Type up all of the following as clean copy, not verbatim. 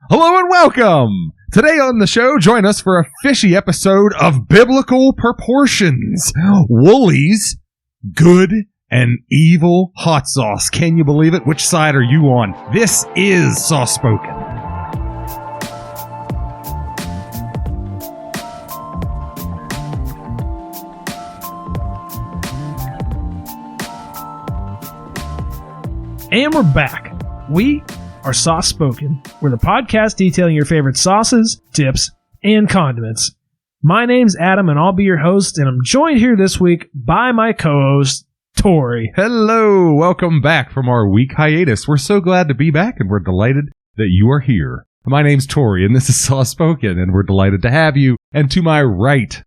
Hello and welcome! Today on the show, join us for a fishy episode of Biblical Proportions. Wholey's Good and Evil Hot Sauce. Can you believe it? Which side are you on? This is Sauce Spoken. And we're back. We are Sauce Spoken. We're the podcast detailing your favorite sauces, dips, and condiments. My name's Adam, and I'll be your host, and I'm joined here this week by my co-host, Tori. Hello! Welcome back from our week hiatus. We're so glad to be back, and we're delighted that you are here. My name's Tori, and this is Sauce Spoken, and we're delighted to have you. And to my right,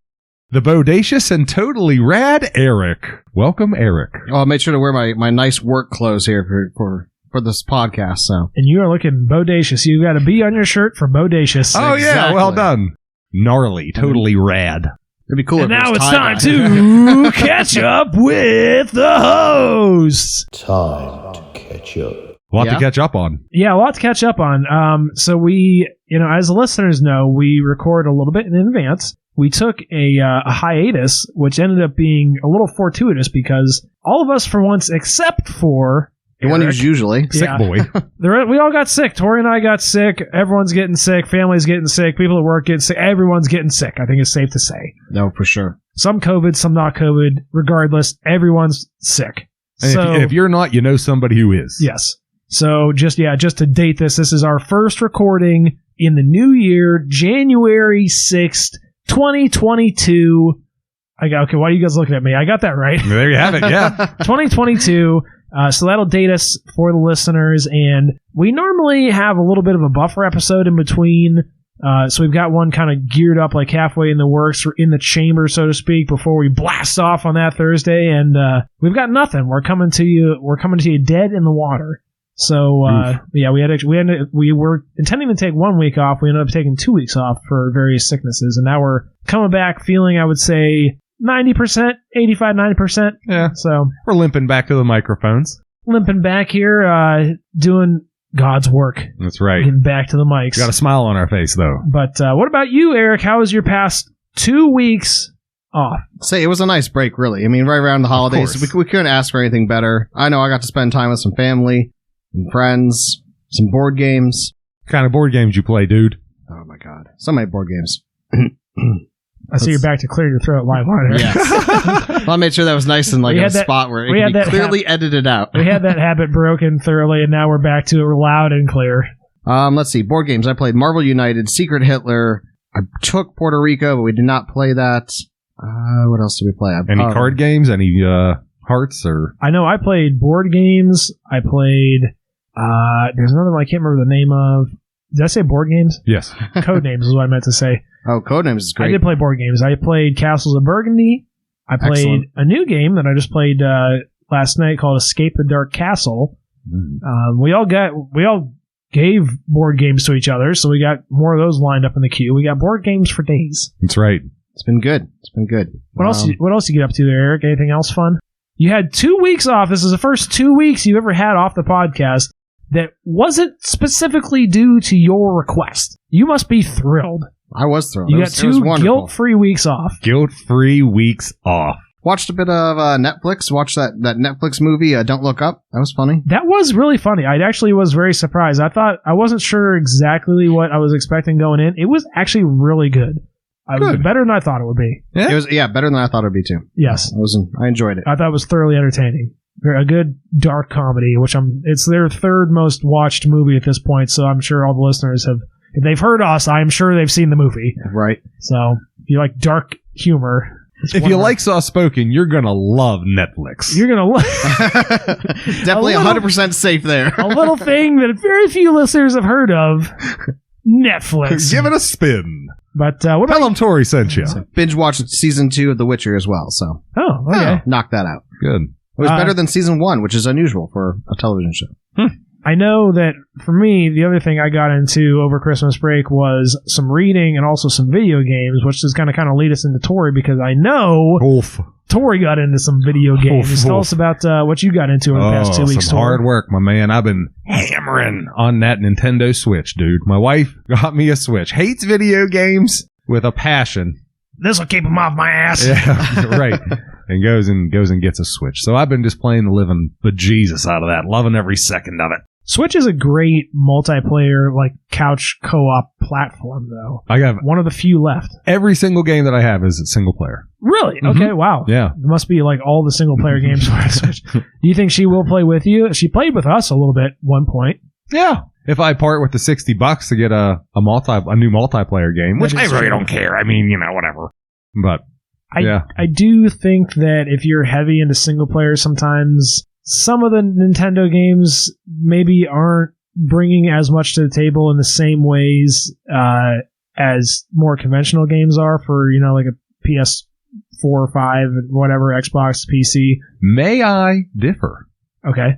the bodacious and totally rad Eric. Welcome, Eric. Oh, I made sure to wear my nice work clothes here for this podcast. So, And you are looking bodacious. You got a B on your shirt for bodacious. Oh, yeah, Exactly. well done. Gnarly, totally rad. it'd be cool. And if it now was it's tie-dye. time to catch up with the host. Time to catch up. A lot Yeah? to catch up on. Yeah, a lot to catch up on. So we, as the listeners know, we record a little bit in advance. We took a hiatus, which ended up being a little fortuitous because all of us, for once, except for The one Eric, who's usually. Sick Yeah. boy. we all got sick. Tori and I got sick. Everyone's getting sick. Family's getting sick. People at work getting sick. Everyone's getting sick. I think it's safe to say. No, for sure. Some COVID, some not COVID. Regardless, everyone's sick. And So if you're not, you know somebody who is. yes. So just to date this is our first recording in the new year, January 6th, 2022. Okay, why are you guys looking at me? I got that right. There you have it, yeah. 2022. So that'll date us for the listeners, and we normally have a little bit of a buffer episode in between. So we've got one kind of geared up like halfway in the works, or in the chamber, so to speak, before we blast off on that Thursday. And we've got nothing. We're coming to you dead in the water. So yeah, we were intending to take 1 week off. We ended up taking 2 weeks off for various sicknesses, and now we're coming back feeling, I would say, 90%, 85, 90%. Yeah. So We're limping back to the microphones. limping back here, doing God's work, That's right. getting back to the mics. Got a smile on our face, though. But what about you, Eric? How was your past 2 weeks off? Say, it was a nice break, really. I mean, right around the holidays, course. we couldn't ask for anything better. I know I got to spend time with some family and friends, some board games. What kind of board games you play, dude? Oh my God, so many board games. I see you're back to clear your throat live on it. Yes. Well, I made sure that was nice and like We in a had that- spot where it we could had be that clearly edited out. We had that habit broken thoroughly, and now we're back to it loud and clear. Let's see. Board games. I played Marvel United, Secret Hitler. I took Puerto Rico, but we did not play that. What else did we play? Any card games? Any hearts? Or I know I played board games. I played. There's another one I can't remember the name of. Did I say board games? Yes. Code names is what I meant to say. Oh, Codenames is great. I did play board games. I played Castles of Burgundy. I played Excellent. a new game that I just played last night called Escape the Dark Castle. We all gave board games to each other, so we got more of those lined up in the queue. We got board games for days. That's right. It's been good. It's been good. What else? What else you get up to there, Eric? Anything else fun? You had 2 weeks off. This is the first 2 weeks you ever had off the podcast that wasn't specifically due to your request. You must be thrilled. I was thrilled. You It got was 2 wonderful. guilt-free weeks off. Guilt-free weeks off. Watched a bit of Netflix. Watched that Netflix movie, Don't Look Up. That was funny. That was really funny. I actually was very surprised. I wasn't sure exactly what I was expecting going in. It was actually really good. It was Good. better than I thought it would be. Yeah. It was better than I thought it'd be too. Yes. I enjoyed it. I thought it was thoroughly entertaining. A good dark comedy, it's their third most watched movie at this point, so I'm sure all the listeners have, if they've heard us, I'm sure they've seen the movie. Right. So if you like dark humor, it's If one you of our- like Sauce Spoken, you're going to love Netflix. you're gonna Definitely A little- 100% safe there. a little thing that very few listeners have heard of. Netflix. Give it a spin. But what about? Tell them Tori sent you. Binge watched season 2 of The Witcher as well, so Oh, okay. knock that out. Good. It was better than season 1, which is unusual for a television show. I know that for me, the other thing I got into over Christmas break was some reading and also some video games, which is going to kind of lead us into Tori, because I know Tori got into some video games. Tell us about what you got into over the past 2 weeks, some Tori. hard work, my man. I've been hammering on that Nintendo Switch, dude. My wife got me a Switch. Hates video games with a passion. This will keep him off my ass. Yeah, right. And goes and gets a Switch. So I've been just playing the living bejesus out of that, loving every second of it. Switch is a great multiplayer, like, couch co-op platform, though. I got one of the few left. Every single game that I have is single player. Really? Mm-hmm. Okay, wow. Yeah. It must be like all the single player games for Switch. Do you think she will play with you? She played with us a little bit at one point. Yeah. If I part with the $60 to get a new multiplayer game, which I really don't care. I mean, whatever. But I do think that if you're heavy into single player, sometimes some of the Nintendo games maybe aren't bringing as much to the table in the same ways as more conventional games are for, like a PS4 or 5, whatever, Xbox, PC. May I differ? Okay.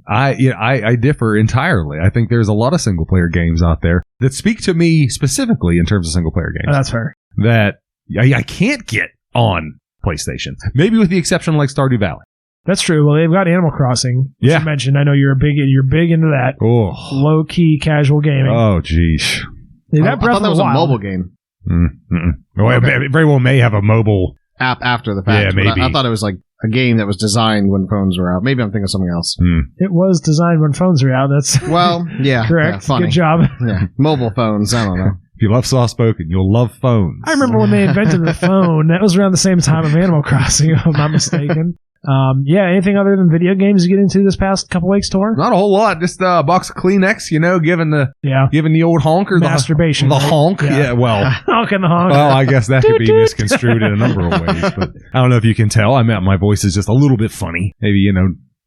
I differ entirely. I think there's a lot of single player games out there that speak to me specifically in terms of single player games. Oh, that's fair. That I can't get on PlayStation. Maybe with the exception of like Stardew Valley. That's true. Well, they've got Animal Crossing, which you mentioned. I know you're big into that. Oh. Low key casual gaming. Oh, geez. They've got Breath I thought that of was the a Wild. mobile game. Well, Okay. it very well may have a mobile app after the fact. Yeah, but maybe. I thought it was like a game that was designed when phones were out. Maybe I'm thinking of something else. It was designed when phones were out. That's Well, yeah. correct. Yeah, funny. Good job. Yeah. Mobile phones. I don't know. If you love soft spoken, you'll love phones. I remember when they invented the phone. That was around the same time of Animal Crossing, if I'm not mistaken. Anything other than video games you get into this past couple weeks, Tor? Not a whole lot. Just a box of Kleenex, giving the old honker Masturbation. The right? honk. Yeah, well. Honking the honk. Well, I guess that could be misconstrued in a number of ways. But I don't know if you can tell. My voice is just a little bit funny. Maybe, a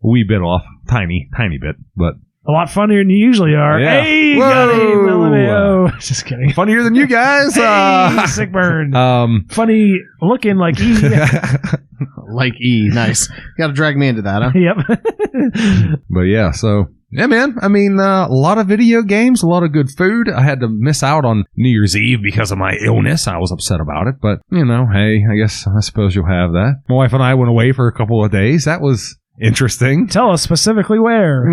wee bit off. Tiny bit. But a lot funnier than you usually are. Yeah. Hey, Whoa. got him, LMAO. Just kidding. funnier than you guys. Hey, sick burn. Funny looking like E. Like E. Nice. Got to drag me into that, huh? Yep. But yeah, so yeah, man. A lot of video games, a lot of good food. I had to miss out on New Year's Eve because of my illness. I was upset about it, but hey, I suppose you'll have that. My wife and I went away for a couple of days. That was interesting. Tell us specifically where.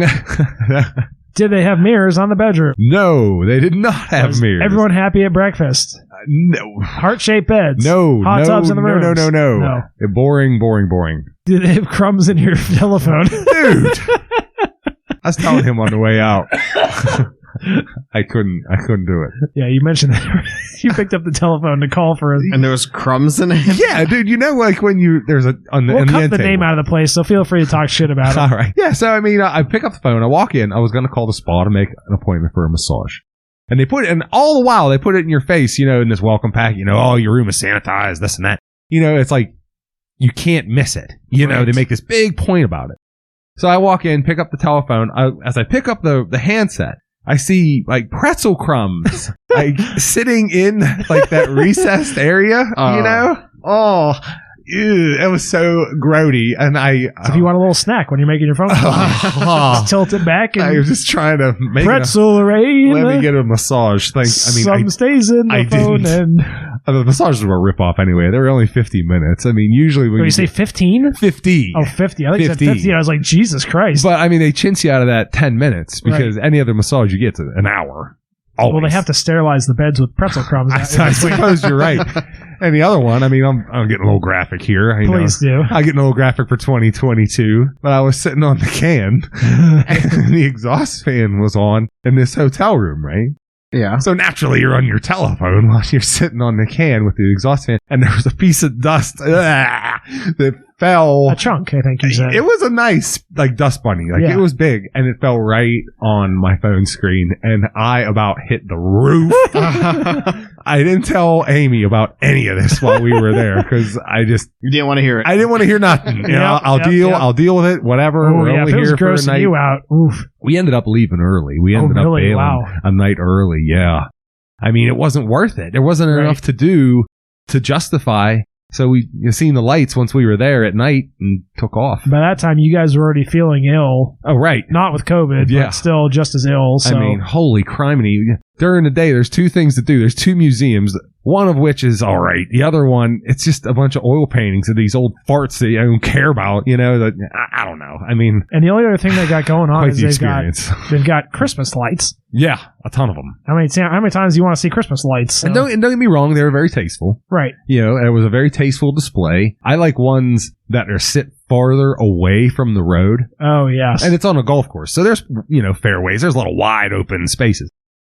Did they have mirrors on the bedroom? No, they did not have Was mirrors. everyone happy at breakfast? No. Heart-shaped beds? No. Hot tubs in the rooms? No. Boring. Did they have crumbs in your telephone? Dude. I was telling him on the way out. I couldn't do it. Yeah, you mentioned that. You picked up the telephone to call for us. And there was crumbs in it? Yeah, dude, like when there's a on the We'll in cut end the name table. out of the place, so feel free to talk shit about it. All right. Yeah, so I pick up the phone, I walk in, I was going to call the spa to make an appointment for a massage. And they put it, and all the while they put it in your face, in this welcome pack, oh, your room is sanitized, this and that. It's like, you can't miss it. They make this big point about it. So I walk in, pick up the telephone. As I pick up the handset, I see like pretzel crumbs like sitting in like that recessed area, Oh, ew, it was so grody. And So if you want a little snack when you're making your phone call, just tilt it back I and was just trying to make pretzel array. let me get a massage. Some stays in the phone didn't. and The massages were a rip-off anyway. They were only 50 minutes. Usually when you say 15? 50. Oh, 50. I think you said 50. 50. I was like, Jesus Christ. But they chintz you out of that 10 minutes because any other massage you get to an hour. Always. Well, they have to sterilize the beds with pretzel crumbs. I suppose you're right. And the other one, I'm getting a little graphic here. Please do. I'm getting a little graphic for 2022. But I was sitting on the can, and the exhaust fan was on in this hotel room, right? Yeah. So naturally, you're on your telephone while you're sitting on the can with the exhaust fan, and there was a piece of dust that fell. A chunk, I think you said. It was a nice, dust bunny. It was big, and it fell right on my phone screen, and I about hit the roof. I didn't tell Amy about any of this while we were there, because You didn't want to hear it. I didn't want to hear nothing. I'll deal with it, whatever. Oh, We're yeah, only if it was here for a grossing night. you out. Oof. We ended up leaving early. We ended up really? bailing Wow. a night early, yeah. It wasn't worth it. There wasn't enough to do to justify So we seen the lights once we were there at night and took off. By that time, you guys were already feeling ill. Oh, right. Not with COVID, Yeah. but still just as ill. So. I mean, holy criminy. During the day, there's two things to do. There's two museums, one of which is all right. The other one, it's just a bunch of oil paintings of these old farts that you don't care about. You know, that I don't know. I mean, and the only other thing they got going on quite is the they've got Christmas lights. Yeah, a ton of them. How many times do you want to see Christmas lights? So. And don't get me wrong, they were very tasteful. Right. You know, it was a very tasteful display. I like ones that are sit farther away from the road. Oh, yes. And it's on a golf course. So there's, fairways. There's a lot of wide open spaces.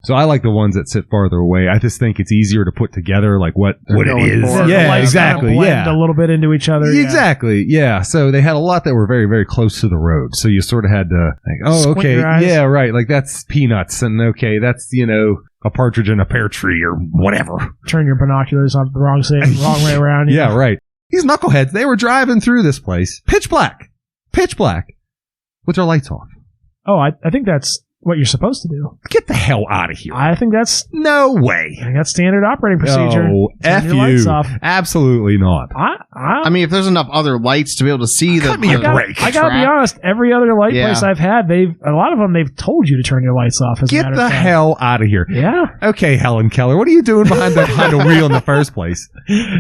So I like the ones that sit farther away. I just think it's easier to put together like what it is. Yeah, exactly. Blend a little bit into each other. Exactly. Yeah. So they had a lot that were very, very close to the road. So you sort of had to think, oh, Squint okay. your eyes. Yeah, right. Like that's peanuts. And okay, that's, a partridge in a pear tree or whatever. Turn your binoculars on the wrong way around. Yeah, right. These knuckleheads, they were driving through this place. Pitch black. With their lights off. Oh, I think that's what you're supposed to do. Get the hell out of here. I think that's no way. I think that's standard operating procedure. Oh, F your lights you. off. Absolutely not. I mean, if there's enough other lights to be able to see Cut me a break. I gotta be honest, every other light place I've had, a lot of them, they've told you to turn your lights off. Get the hell out of here. Yeah. Okay, Helen Keller, what are you doing behind the wheel in the first place?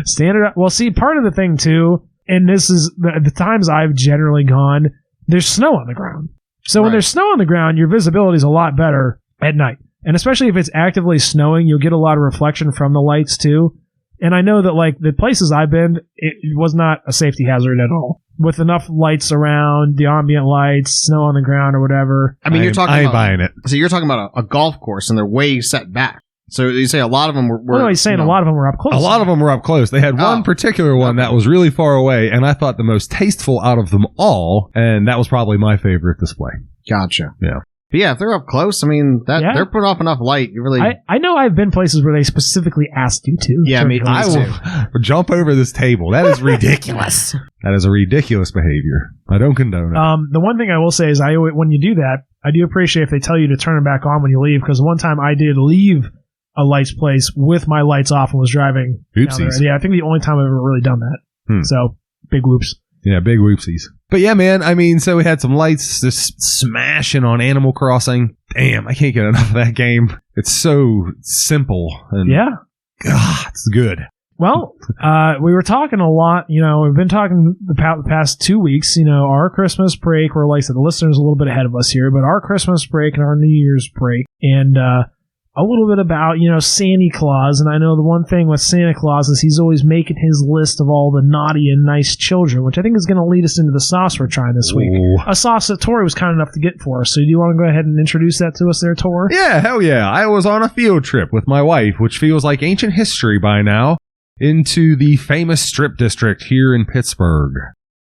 Standard. Well, see, part of the thing too, and this is the times I've generally gone, there's snow on the ground. So when there's snow on the ground, your visibility is a lot better at night. And especially if it's actively snowing, you'll get a lot of reflection from the lights too. And I know that like the places I've been, it was not a safety hazard at all. With enough lights around, the ambient lights, snow on the ground or whatever. I mean, I ain't buying it. So you're talking about a golf course and they're way set back. So you say a lot of them were no, he's saying a lot of them were up close. A lot of them were up close. They had one particular one that was really far away, and I thought the most tasteful out of them all, and that was probably my favorite display. Gotcha. Yeah. But yeah, if they're up close, I mean, they're putting off enough light. You really, I know I've been places where they specifically asked you to. Yeah, I will jump over this table. That is ridiculous. That is a ridiculous behavior. I don't condone it. The one thing I will say is, when you do that, I do appreciate if they tell you to turn them back on when you leave, because one time I did leave a lights place with my lights off and was driving. Oopsies. Yeah, I think the only time I've ever really done that. So, big whoops. Yeah, big whoopsies. But yeah, man, I mean, so we had some lights just smashing on Animal Crossing. Damn, I can't get enough of that game. It's so simple. And God, it's good. Well, we were talking a lot, we've been talking the past 2 weeks, our Christmas break, or like I said, the listeners a little bit ahead of us here, but our Christmas break and our New Year's break, and a little bit about, Santa Claus. And I know the one thing with Santa Claus is he's always making his list of all the naughty and nice children, which I think is going to lead us into the sauce we're trying this week. Ooh. A sauce that Tori was kind enough to get for us. So do you want to go ahead and introduce that to us there, Tor? Yeah, hell yeah. I was on a field trip with my wife, which feels like ancient history by now, into the famous Strip District here in Pittsburgh.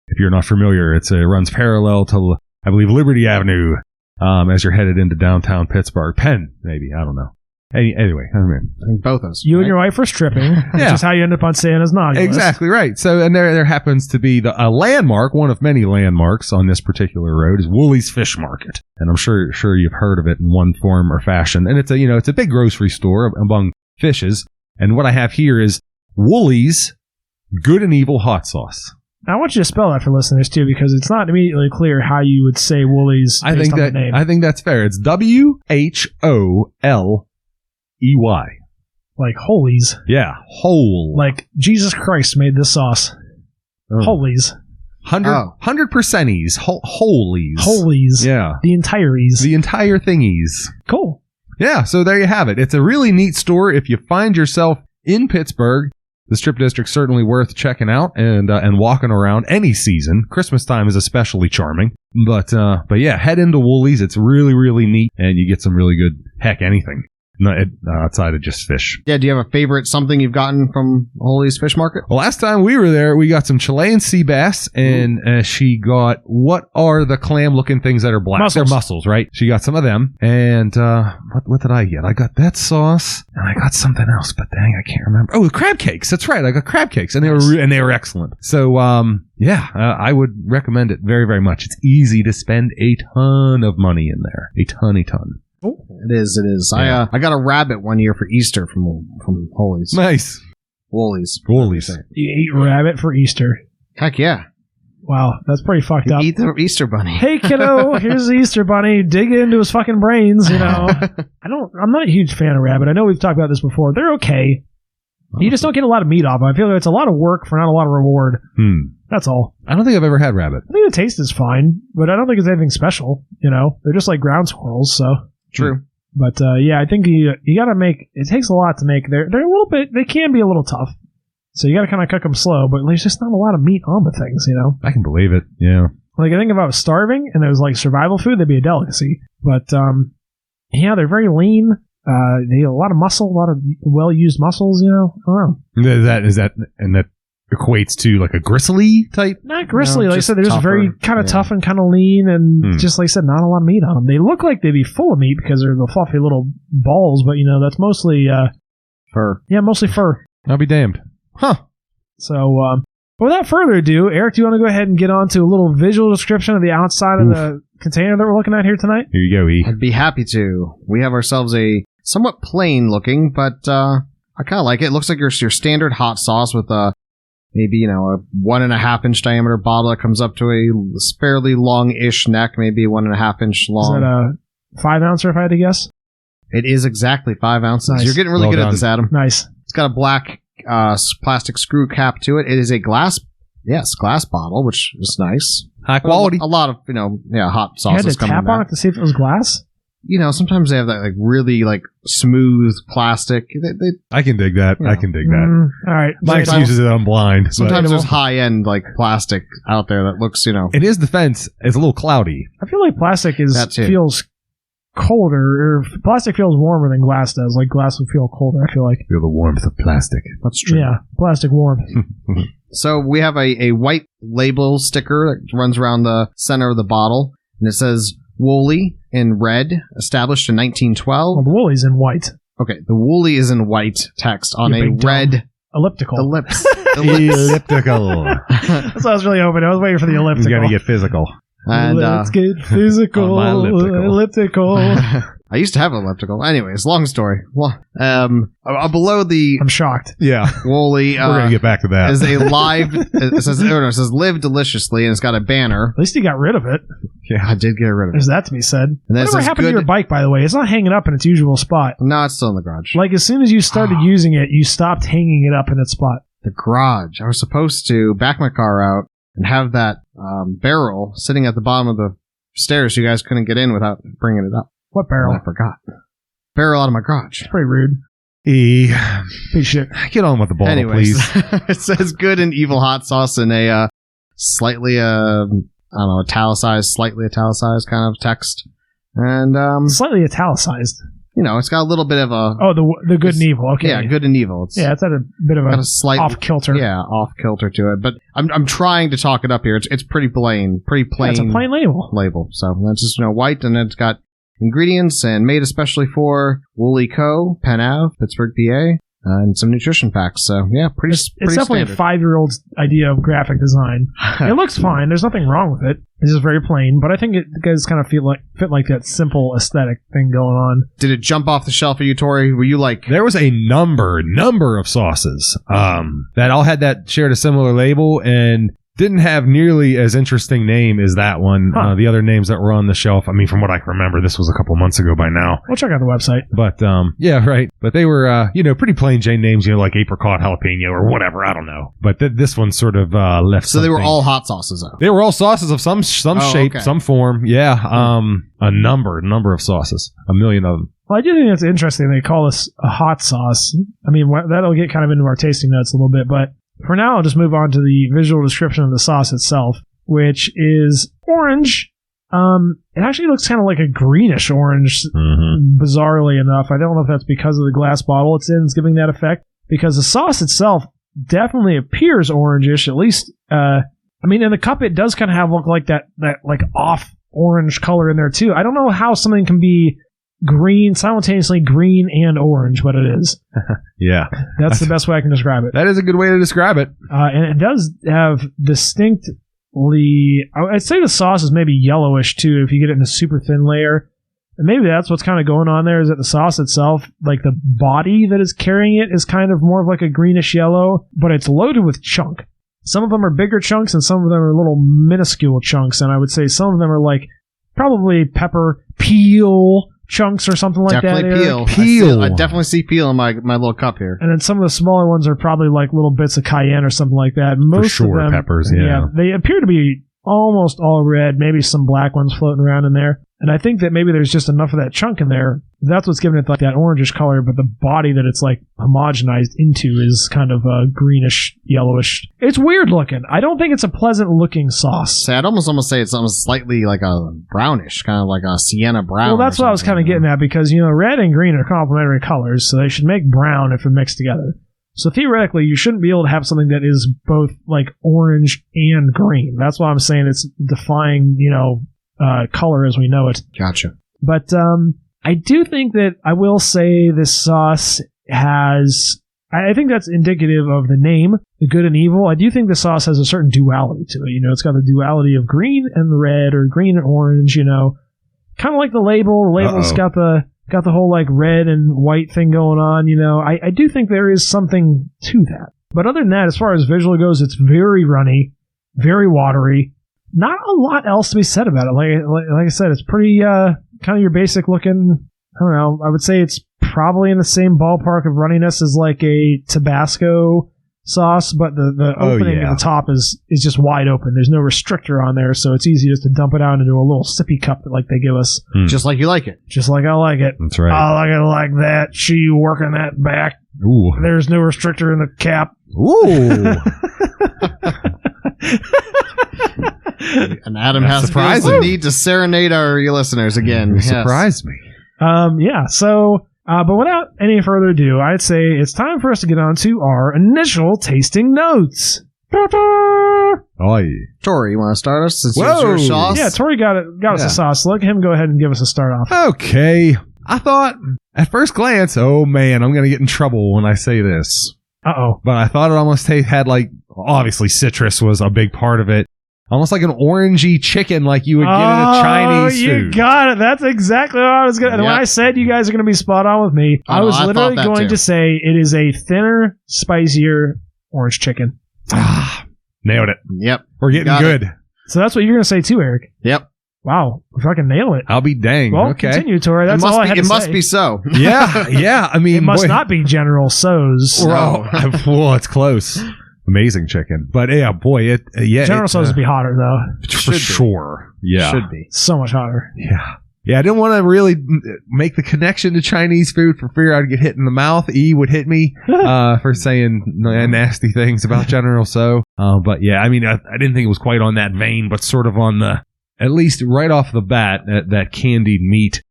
If you're not familiar, it runs parallel to, I believe, Liberty Avenue. As you're headed into downtown Pittsburgh. Penn, maybe. I don't know. Anyway, I mean, both of us. You and your wife were stripping, which is how you end up on Santa's naughty list. Exactly right. So, and there happens to be a landmark, one of many landmarks on this particular road, is Wholey's Fish Market, and I'm sure you've heard of it in one form or fashion. And it's a big grocery store among fishes. And what I have here is Wholey's Good and Evil Hot Sauce. I want you to spell that for listeners too, because it's not immediately clear how you would say Wholey's. I think that's fair. It's WHOLEY. Like Wholey's. Yeah, whole. Like Jesus Christ made this sauce. Wholey's. 100%ies. Wholey's. Wholey's. Yeah. The entirees. The entire thingies. Cool. Yeah, so there you have it. It's a really neat store. If you find yourself in Pittsburgh, the Strip District's certainly worth checking out and walking around any season. Christmas time is especially charming. But yeah, head into Wholey's. It's really, really neat, and you get some really good, anything. Outside of just fish. Yeah, do you have a favorite something you've gotten from Wholey's Fish Market? Well, last time we were there, we got some Chilean sea bass, and she got, what are the clam-looking things that are black? Mussels. They're mussels, right? She got some of them, and what did I get? I got that sauce, and I got something else, but dang, I can't remember. Oh, crab cakes. That's right. I got crab cakes, and they were excellent. So, I would recommend it very, very much. It's easy to spend a ton of money in there. A ton. It is. Yeah. I got a rabbit one year for Easter from Wholey's. Nice. Wholey's. Wholey's. You eat rabbit for Easter. Heck yeah. Wow, that's pretty fucked You up. eat the Easter bunny. Hey kiddo, here's the Easter bunny. Dig into his fucking brains, you know. I'm not a huge fan of rabbit. I know we've talked about this before. They're okay. You just don't get a lot of meat off them. I feel like it's a lot of work for not a lot of reward. That's all. I don't think I've ever had rabbit. I think the taste is fine, but I don't think it's anything special, you know. They're just like ground squirrels, so. True. But yeah, I think you gotta make, it takes a lot to make. They're a little bit, they can be a little tough. So you gotta kind of cook them slow, but there's just not a lot of meat on the things, you know. I can believe it. Yeah. Like I think if I was starving and it was like survival food, they'd be a delicacy. But yeah, they're very lean. They have a lot of muscle, a lot of well-used muscles, you know. I don't know. Is that and that equates to like a gristly type? Not gristly, No, like I just said, they're just tougher. very kind of Yeah. tough and kind of lean, and just like I said, not a lot of meat on them. They look like they'd be full of meat because they're the fluffy little balls, but you know that's mostly Fur. yeah, mostly fur. I'll be damned. Huh. So, without further ado, Eric, do you want to go ahead and get on to a little visual description of the outside of the container that we're looking at here tonight? Here you go, E. I'd be happy to. We have ourselves a somewhat plain looking, but I kind of like it. It looks like your standard hot sauce with maybe, you know, a 1.5 inch diameter bottle that comes up to a fairly long-ish neck, maybe 1.5 inch long. Is that a 5 ouncer, if I had to guess? It is exactly 5 ounces. Nice. You're getting really Well good done. at this, Adam. Nice. It's got a black plastic screw cap to it. It is a glass bottle, which is nice. High quality. A lot of, you know, hot You had sauces to coming tap on back. it to see if it was glass? You know, sometimes they have that like really like smooth plastic. They I can dig that. Yeah. I can dig that. All right. My excuse is that I'm blind. but- sometimes there's high end like plastic out there that looks, you know. In his defense, it's a little cloudy. I feel like plastic That too. feels colder, or plastic feels warmer than glass does. Like glass would feel colder, I feel like. Feel the warmth of plastic. That's true. Yeah, plastic warm. So we have a white label sticker that runs around the center of the bottle, and it says Wholey in red, established in 1912. Well, the Wholey's in white. Okay, the Wholey is in white text on You a big dumb. red Elliptical. ellipse. Elliptical. That's what I was really hoping. I was waiting for the He's elliptical. going to get physical. And Let's get physical. on my elliptical. I used to have an elliptical. Anyways, long story. Well, below the I'm shocked. Yeah. Wholey We're going to get back to that. is a live. It says live deliciously, and it's got a banner. At least he got rid of it. I did get rid of it. There's that to be said. And then it Whatever says happened to good- your bike, by the way? It's not hanging up in its usual spot. No, it's still in the garage. Like, as soon as you started using it, you stopped hanging it up in its spot. The garage. I was supposed to back my car out and have that barrel sitting at the bottom of the stairs. So you guys couldn't get in without bringing it up. What barrel? And I forgot. Barrel out of my garage. It's pretty rude. E. Piece of shit. Get on with the ball, Anyways, please. it says good and evil hot sauce in a slightly, I don't know, slightly italicized kind of text. And, Slightly italicized. you know, it's got a little bit of a... Oh, the good and evil. Okay. Yeah, good and evil. It's Yeah, it's at a bit of got a a slight... off kilter. Yeah, off kilter to it. But I'm trying to talk it up here. It's pretty plain. Pretty Yeah, plain. it's a plain label. label. So that's just, you know, white, and it's got ingredients and made especially for Wholey Co., Penn Ave, Pittsburgh, PA, and some nutrition facts. So yeah, pretty. It's pretty definitely standard. a 5-year-old's idea of graphic design. It looks fine. There's nothing wrong with it. It's just very plain. But I think it does kind of fit like that simple aesthetic thing going on. Did it jump off the shelf for you, Tori? Were you like, There was a number of sauces that all had that shared a similar label and didn't have nearly as interesting name as that one. Huh. The other names that were on the shelf, I mean, from what I can remember, this was a couple months ago by now. We'll check out the website. But yeah, right. But they were, pretty plain Jane names, like apricot jalapeno or whatever. I don't know. But this one sort of left. so they were something- all hot sauces though? They were all sauces of some Oh, shape, okay. some form. Yeah. A number of sauces, 1 million of them. Well, I do think it's interesting they call this a hot sauce. I mean, that'll get kind of into our tasting notes a little bit, but for now, I'll just move on to the visual description of the sauce itself, which is orange. It actually looks kind of like a greenish orange, bizarrely enough. I don't know if that's because of the glass bottle it's in, it's giving that effect, because the sauce itself definitely appears orangish, at least, in the cup it does kind of look like that like off orange color in there too. I don't know how something can be simultaneously green and orange, but it is. Yeah. That's the best way I can describe it. That is a good way to describe it. And it does have distinctly, I'd say the sauce is maybe yellowish too if you get it in a super thin layer. And maybe that's what's kind of going on there, is that the sauce itself, like the body that is carrying it, is kind of more of like a greenish yellow, but it's loaded with chunk. Some of them are bigger chunks and some of them are little minuscule chunks, and I would say some of them are like probably pepper peel chunks or something like Definitely that. peel. Peel. I definitely see peel in my little cup here. And then some of the smaller ones are probably like little bits of cayenne or something like that. Most sure, of them, peppers, yeah. they appear to be almost all red, maybe some black ones floating around in there. And I think that maybe there's just enough of that chunk in there. That's what's giving it like that orangish color, but the body that it's like homogenized into is kind of a greenish, yellowish. It's weird looking. I don't think it's a pleasant looking sauce. So I'd almost say it's almost slightly like a brownish, kind of like a sienna brown. Well, that's what I was kind of getting at, because, red and green are complementary colors, so they should make brown if they're mixed together. So theoretically, you shouldn't be able to have something that is both like orange and green. That's why I'm saying it's defying, color as we know it. Gotcha. But I do think that I will say this sauce has, I think that's indicative of the name, the good and evil. I do think the sauce has a certain duality to it. It's got the duality of green and red, or green and orange, kind of like the label. The label's got the whole like red and white thing going on. I do think there is something to that. But other than that, as far as visual goes, it's very runny, very watery. Not a lot else to be said about it. Like I said, it's pretty kind of your basic looking. I don't know. I would say it's probably in the same ballpark of runniness as like a Tabasco sauce, but the opening at the top is just wide open. There's no restrictor on there, so it's easy just to dump it out into a little sippy cup like they give us. Just like you like it. Just like I like it. That's right. I like it like that. She working that back. Ooh. There's no restrictor in the cap. Ooh. And Adam That has surprised the me. need to serenade our listeners again. You surprised me. Yeah. So, but without any further ado, I'd say it's time for us to get on to our initial tasting notes. Oh, yeah. Tori, you want to start us? Since Whoa. it's your sauce? Yeah, Tori got us a sauce. Let him go ahead and give us a start off. Okay. I thought, at first glance, oh man, I'm going to get in trouble when I say this. Uh-oh. But I thought it almost had like, obviously citrus was a big part of it. Almost like an orangey chicken like you would get in a Chinese you food. got it. That's exactly what I was going to... And when I said you guys are going to be spot on with me, I was literally going to say it is a thinner, spicier orange chicken. Nailed it. Yep. We're getting Got good. So that's what you're going to say too, Eric. Yep. Wow. We fucking nail it. I'll be dang. Well, okay. continue, Tori. That's all I had to say. It must be so. Yeah. I mean, It must not be General So's. Well, it's close. Amazing chicken. But yeah, boy, General So's would be hotter, though. for sure. Yeah. Should be. So much hotter. Yeah. Yeah, I didn't want to really make the connection to Chinese food for fear I'd get hit in the mouth. E would hit me for saying nasty things about General So. But yeah, I mean, I didn't think it was quite on that vein, but sort of on the, at least right off the bat, that candied meat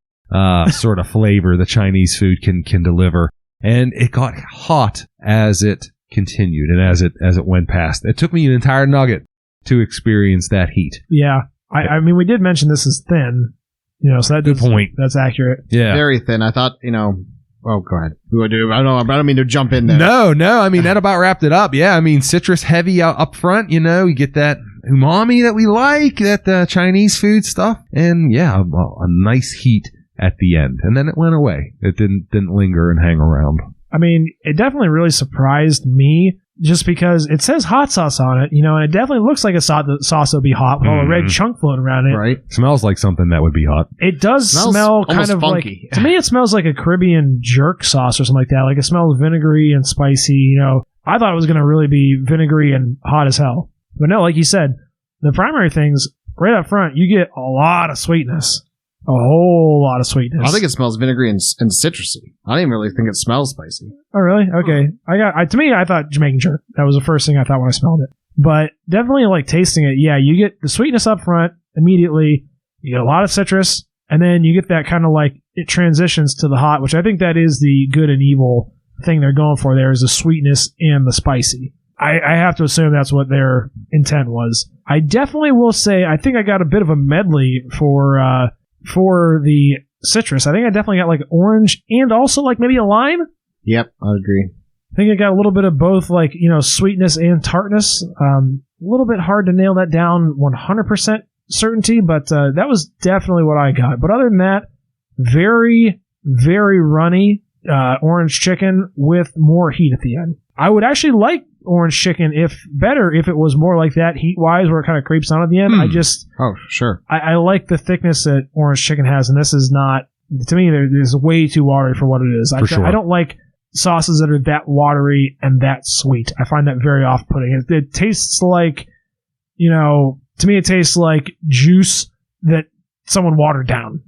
sort of flavor the Chinese food can deliver. And it got hot as it continued and as it went past. It took me an entire nugget to experience that heat. Yeah. I mean, we did mention this is thin. So that Good point. That's accurate. Yeah. Very thin. I thought, oh, go ahead. I don't mean to jump in there. No. I mean, that about wrapped it up. Yeah. I mean, citrus heavy up front, you get that umami that we like, that Chinese food stuff. And yeah, a nice heat at the end. And then it went away. It didn't linger and hang around. I mean, it definitely really surprised me just because it says hot sauce on it, and it definitely looks like a sauce would be hot with all the red chunk floating around it. Right. Smells like something that would be hot. It does smell kind of funky. like, to me, it smells like a Caribbean jerk sauce or something like that. Like it smells vinegary and spicy, I thought it was going to really be vinegary and hot as hell. But no, like you said, the primary things, right up front, you get a lot of sweetness. A whole lot of sweetness. I think it smells vinegary and citrusy. I don't even really think it smells spicy. Oh, really? Okay. To me, I thought Jamaican jerk. That was the first thing I thought when I smelled it. But definitely, like, tasting it, yeah, you get the sweetness up front immediately. You get a lot of citrus, and then you get that kind of like, it transitions to the hot, which I think that is the good and evil thing they're going for there, is the sweetness and the spicy. I have to assume that's what their intent was. I definitely will say, I think I got a bit of a medley for the citrus. I think I definitely got like orange and also like maybe a lime. Yep, I agree. I think I got a little bit of both, like, sweetness and tartness. A little bit hard to nail that down 100% certainty, but that was definitely what I got. But other than that, very, very runny orange chicken with more heat at the end. I would actually like orange chicken if it was more like that heat-wise where it kind of creeps on at the end. Oh, sure. I like the thickness that orange chicken has, and this is not, to me, there's way too watery for what it is. Sure. I don't like sauces that are that watery and that sweet. I find that very off-putting. It tastes like, to me it tastes like juice that someone watered down.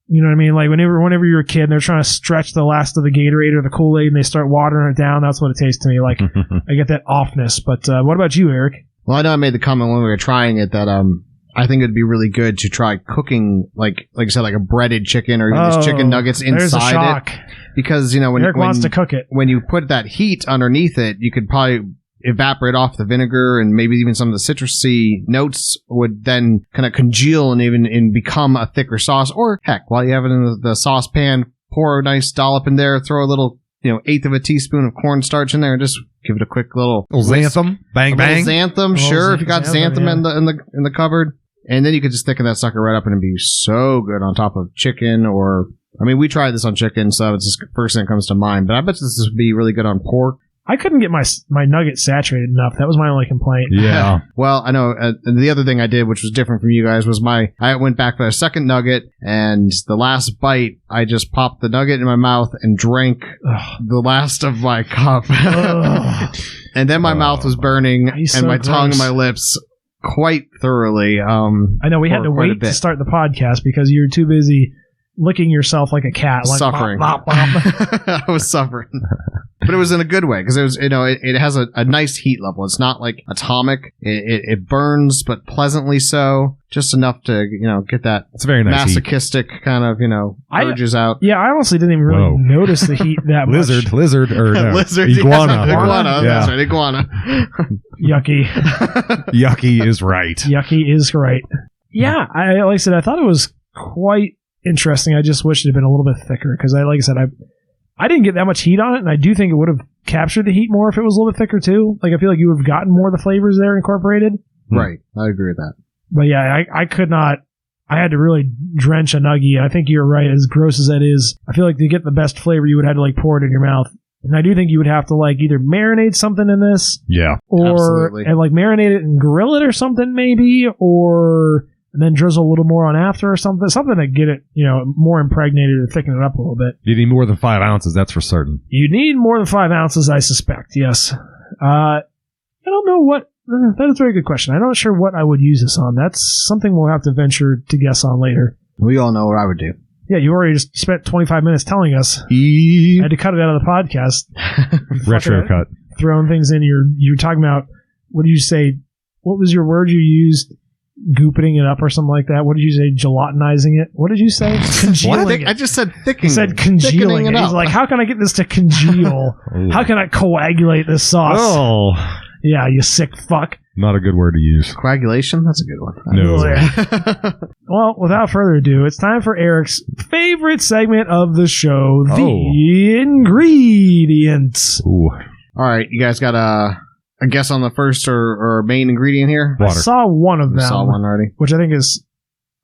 You know what I mean? Like whenever you're a kid and they're trying to stretch the last of the Gatorade or the Kool-Aid and they start watering it down, that's what it tastes to me. Like I get that offness. But what about you, Eric? Well, I know I made the comment when we were trying it that I think it'd be really good to try cooking, like I said, like a breaded chicken or even just chicken nuggets inside it. Because, when Eric wants to cook it. When you put that heat underneath it, you could probably evaporate off the vinegar and maybe even some of the citrusy notes would then kind of congeal and become a thicker sauce. Or heck, while you have it in the saucepan, pour a nice dollop in there, throw a little, 1/8 of a teaspoon of cornstarch in there and just give it a quick little xanthan, bang bang. Xanthan, sure. If you got xanthan in the cupboard. And then you could just thicken that sucker right up and it'd be so good on top of chicken or... we tried this on chicken, so it's just the first thing that comes to mind. But I bet this would be really good on pork. I couldn't get my nugget saturated enough. That was my only complaint. Yeah. Well, I know. The other thing I did, which was different from you guys, was I went back for a second nugget, and the last bite, I just popped the nugget in my mouth and drank the last of my cup. And then my mouth was burning, and my tongue and my lips quite thoroughly. I know we had to wait to start the podcast because you were too busy licking yourself like a cat, like suffering. Bop, bop, bop. I was suffering, but it was in a good way because it was, it has a nice heat level. It's not like atomic. It burns, but pleasantly so, just enough to get that. It's very nice masochistic heat. kind of urges out. Yeah, I honestly didn't even really notice the heat that much. Lizard, or no, lizard, iguana. Iguana. Yeah. That's right, iguana. Yucky. Yucky is right. Yucky is right. Yeah, like I said, I thought it was quite interesting. I just wish it had been a little bit thicker because like I said, I didn't get that much heat on it, and I do think it would have captured the heat more if it was a little bit thicker too. Like I feel like you would have gotten more of the flavors there incorporated. Right, I agree with that. But yeah, I could not. I had to really drench a nugget. I think you're right. As gross as that is, I feel like to get the best flavor, you would have to pour it in your mouth. And I do think you would have to either marinate something in this, or and marinate it and grill it or something maybe, and then drizzle a little more on after or something to get it, more impregnated and thicken it up a little bit. You need more than 5 ounces, that's for certain. You need more than 5 ounces, I suspect, yes. I don't know what... That is a very good question. I'm not sure what I would use this on. That's something we'll have to venture to guess on later. We all know what I would do. Yeah, you already just spent 25 minutes telling us. I had to cut it out of the podcast. Retro cut. Throwing things in. You're talking about... What did you say? What was your word you used? Goopening it up or something like that. What did you say? Gelatinizing it? What did you say? Congealing it. I just said thickening. You said congealing it. He's like, how can I get this to congeal? How can I coagulate this sauce? Oh. Yeah, you sick fuck. Not a good word to use. Coagulation? That's a good one. No. Well, without further ado, it's time for Eric's favorite segment of the show, the ingredients. Ooh. All right, you guys got a guess on the first or main ingredient here? Water. I saw one of them. You saw one already? Which I think is...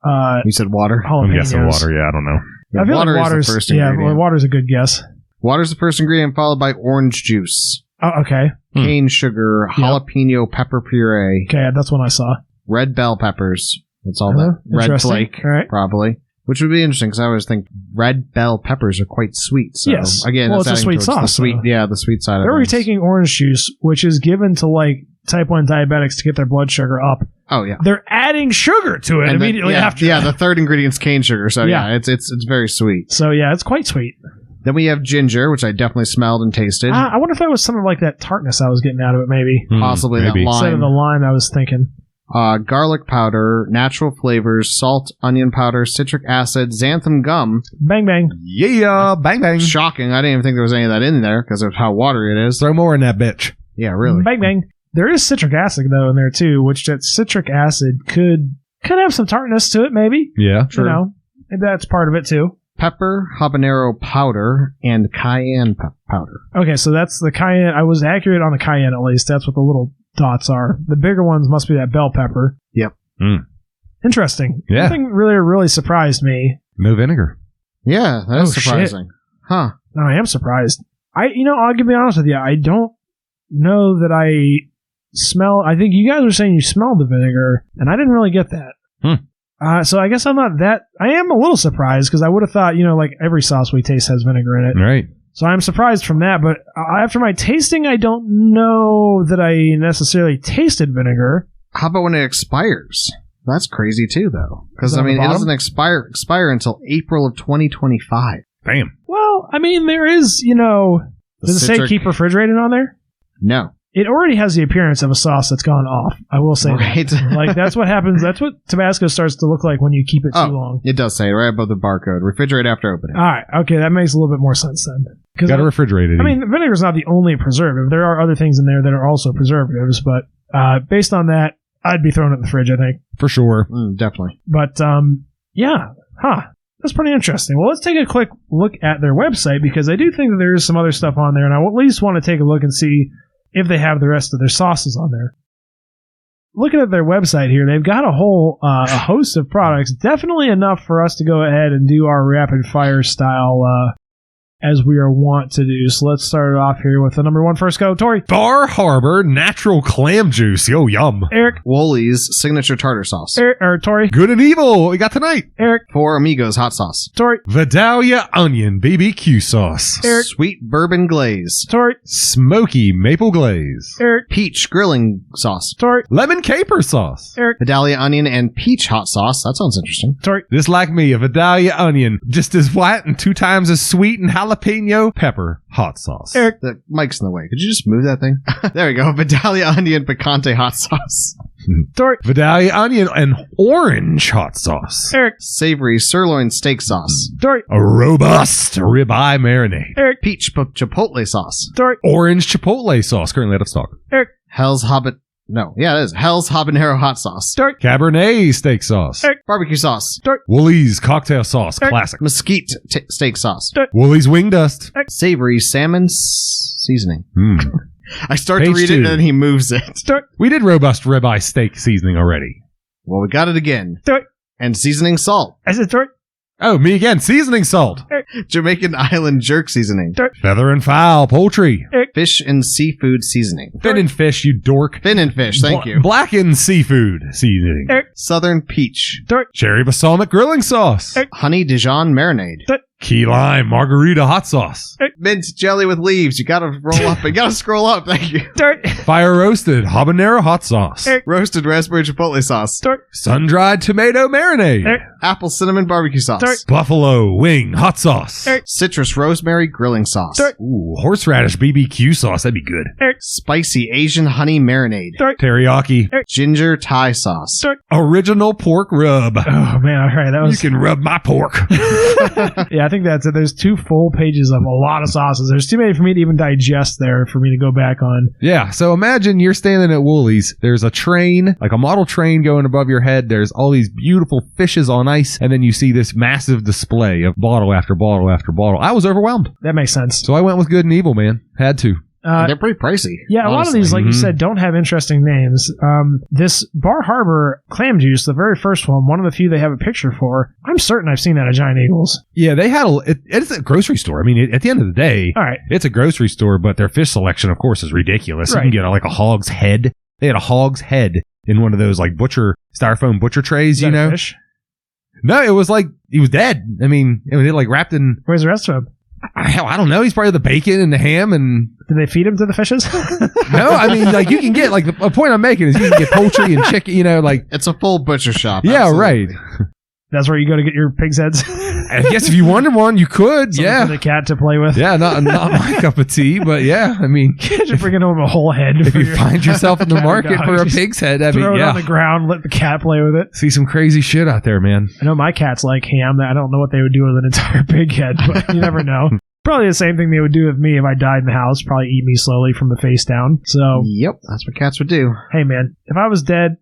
you said water? I'm guessing water. Yeah, I don't know. I feel water like water's is the first ingredient. Yeah, water's a good guess. Water's the first ingredient, followed by orange juice. Oh, okay. Cane sugar, jalapeno pepper puree. Okay, that's one I saw. Red bell peppers. That's all that. Red flake, right. probably. Which would be interesting because I always think red bell peppers are quite sweet. So yes. Again, well, that's it's a sweet sauce. The sweet, the sweet side of it. They're already taking orange juice, which is given to type 1 diabetics to get their blood sugar up. Oh yeah. They're adding sugar to it and immediately after. Yeah, the third ingredient's cane sugar. So yeah, it's very sweet. So yeah, it's quite sweet. Then we have ginger, which I definitely smelled and tasted. I wonder if that was something like that tartness I was getting out of it, maybe. Possibly maybe. that lime. Instead of the lime I was thinking. Garlic powder, natural flavors, salt, onion powder, citric acid, xanthan gum. Bang, bang. Yeah, bang, bang. Shocking. I didn't even think there was any of that in there because of how watery it is. Throw more in that bitch. Yeah, really. Bang, bang. There is citric acid, though, in there, too, which that citric acid could have some tartness to it, maybe. Yeah, true. Maybe that's part of it, too. Pepper, habanero powder, and cayenne powder. Okay, so that's the cayenne. I was accurate on the cayenne, at least. That's what the little dots are. The bigger ones must be that bell pepper. Yep. Interesting. Yeah. Nothing really surprised me. No vinegar. Yeah, that is Oh, surprising. Huh. No, I am surprised. I'll be honest with you. I don't know that I smell. I think you guys were saying you smelled the vinegar, and I didn't really get that. So I guess I'm not that. I am a little surprised because I would have thought, like every sauce we taste has vinegar in it. Right. So I'm surprised from that. But after my tasting, I don't know that I necessarily tasted vinegar. How about when it expires? That's crazy too, though. Because, Is that on the it bottom? doesn't expire until April of 2025. Damn. Well, there is, does it say citric- keep refrigerated on there? No. It already has the appearance of a sauce that's gone off. I will say Right. that. Like, that's what happens. That's what Tabasco starts to look like when you keep it too long. It does say right above the barcode. Refrigerate after opening. All right. Okay, that makes a little bit more sense then. Got to refrigerate it. Vinegar is not the only preservative. There are other things in there that are also preservatives, but based on that, I'd be throwing it in the fridge, I think. For sure. Definitely. But, yeah. That's pretty interesting. Well, let's take a quick look at their website because I do think that there is some other stuff on there, and I at least want to take a look and see if they have the rest of their sauces on there. Looking at their website here, they've got a whole a host of products, definitely enough for us to go ahead and do our rapid fire style as we are wont to do. So let's start it off here with the number one first go. Tori. Bar Harbor natural clam juice. Yo, yum. Eric. Wholey's signature tartar sauce. Tori. Good and evil. What we got tonight? Eric. Four Amigos hot sauce. Tori. Vidalia onion BBQ sauce. Eric. Sweet bourbon glaze. Tori. Smoky maple glaze. Eric. Peach grilling sauce. Tori. Lemon caper sauce. Eric. Vidalia onion and peach hot sauce. That sounds interesting. Tori. Just like me, a Vidalia onion, just as white and 2 times as sweet and jalapeno pepper hot sauce. Eric. The mic's in the way. Could you just move that thing? There we go. Vidalia onion picante hot sauce. Tori. Vidalia onion and orange hot sauce. Eric. Savory sirloin steak sauce. Tori. A robust ribeye marinade. Eric. Peach chipotle sauce. Tori. Orange chipotle sauce, currently out of stock. Eric. Hell's habanero hot sauce. Tori. Cabernet steak sauce. Eric. Barbecue sauce. Woolies cocktail sauce, classic. Mesquite steak sauce. Woolies wing dust. Savory salmon seasoning. I start to Page read it 2. and then he moves it. We did robust ribeye steak seasoning already. Well, we got it again. Tori. And seasoning salt. I said Tori. Oh, me again. Seasoning salt. Jamaican island jerk seasoning. Feather and fowl poultry. Fish and seafood seasoning. Fin and fish, you dork. Fin and fish, thank you. Blackened seafood seasoning. Southern peach. Cherry balsamic grilling sauce. Honey Dijon marinade. Key lime margarita hot sauce. Mint jelly with leaves. You gotta roll up. You gotta scroll up. Thank you. Fire roasted habanero hot sauce. Roasted raspberry chipotle sauce. Sun dried tomato marinade. Apple cinnamon barbecue sauce. Buffalo wing hot sauce. Citrus rosemary grilling sauce. Ooh, horseradish BBQ sauce. That'd be good. Spicy Asian honey marinade. Teriyaki. Ginger Thai sauce. Original pork rub. Oh man, all right, that was. You can rub my pork. Yeah, I think that's it. There's 2 full pages of a lot of sauces. There's too many for me to even digest there for me to go back on. Yeah, so imagine you're standing at Woolies. There's a train, like a model train going above your head. There's all these beautiful fishes on ice, and then you see this massive display of bottle after bottle after bottle. I was overwhelmed. That makes sense. So I went with good and evil, man. Had to. They're pretty pricey. Yeah, a lot of these, like you said, don't have interesting names. This Bar Harbor clam juice, the very first one of the few they have a picture for, I'm certain I've seen that at Giant Eagles. Yeah, they had it's a grocery store. I mean, at the end of the day, all right, it's a grocery store, but their fish selection, of course, is ridiculous. Right. You can get like a hog's head. They had a hog's head in one of those like styrofoam butcher trays, Is that a fish? No, it was like he was dead. I mean, they like wrapped in. Where's the rest of him? Hell, I don't know. He's probably the bacon and the ham and. Did they feed him to the fishes? No, I mean, like you can get like the point I'm making is you can get poultry and chicken. Like it's a full butcher shop. Yeah, absolutely. right. That's where you go to get your pig's heads. I guess if you wanted one, you could. Something yeah, for the cat to play with. Yeah, not my cup of tea, but yeah, I mean, just bringing home a whole head. If you find yourself in the market for a pig's head, I mean, throw it yeah, on the ground, let the cat play with it. See some crazy shit out there, man. I know my cats like ham. I don't know what they would do with an entire pig head, but you never know. Probably the same thing they would do with me if I died in the house. Probably eat me slowly from the face down. So, yep, that's what cats would do. Hey, man, if I was dead,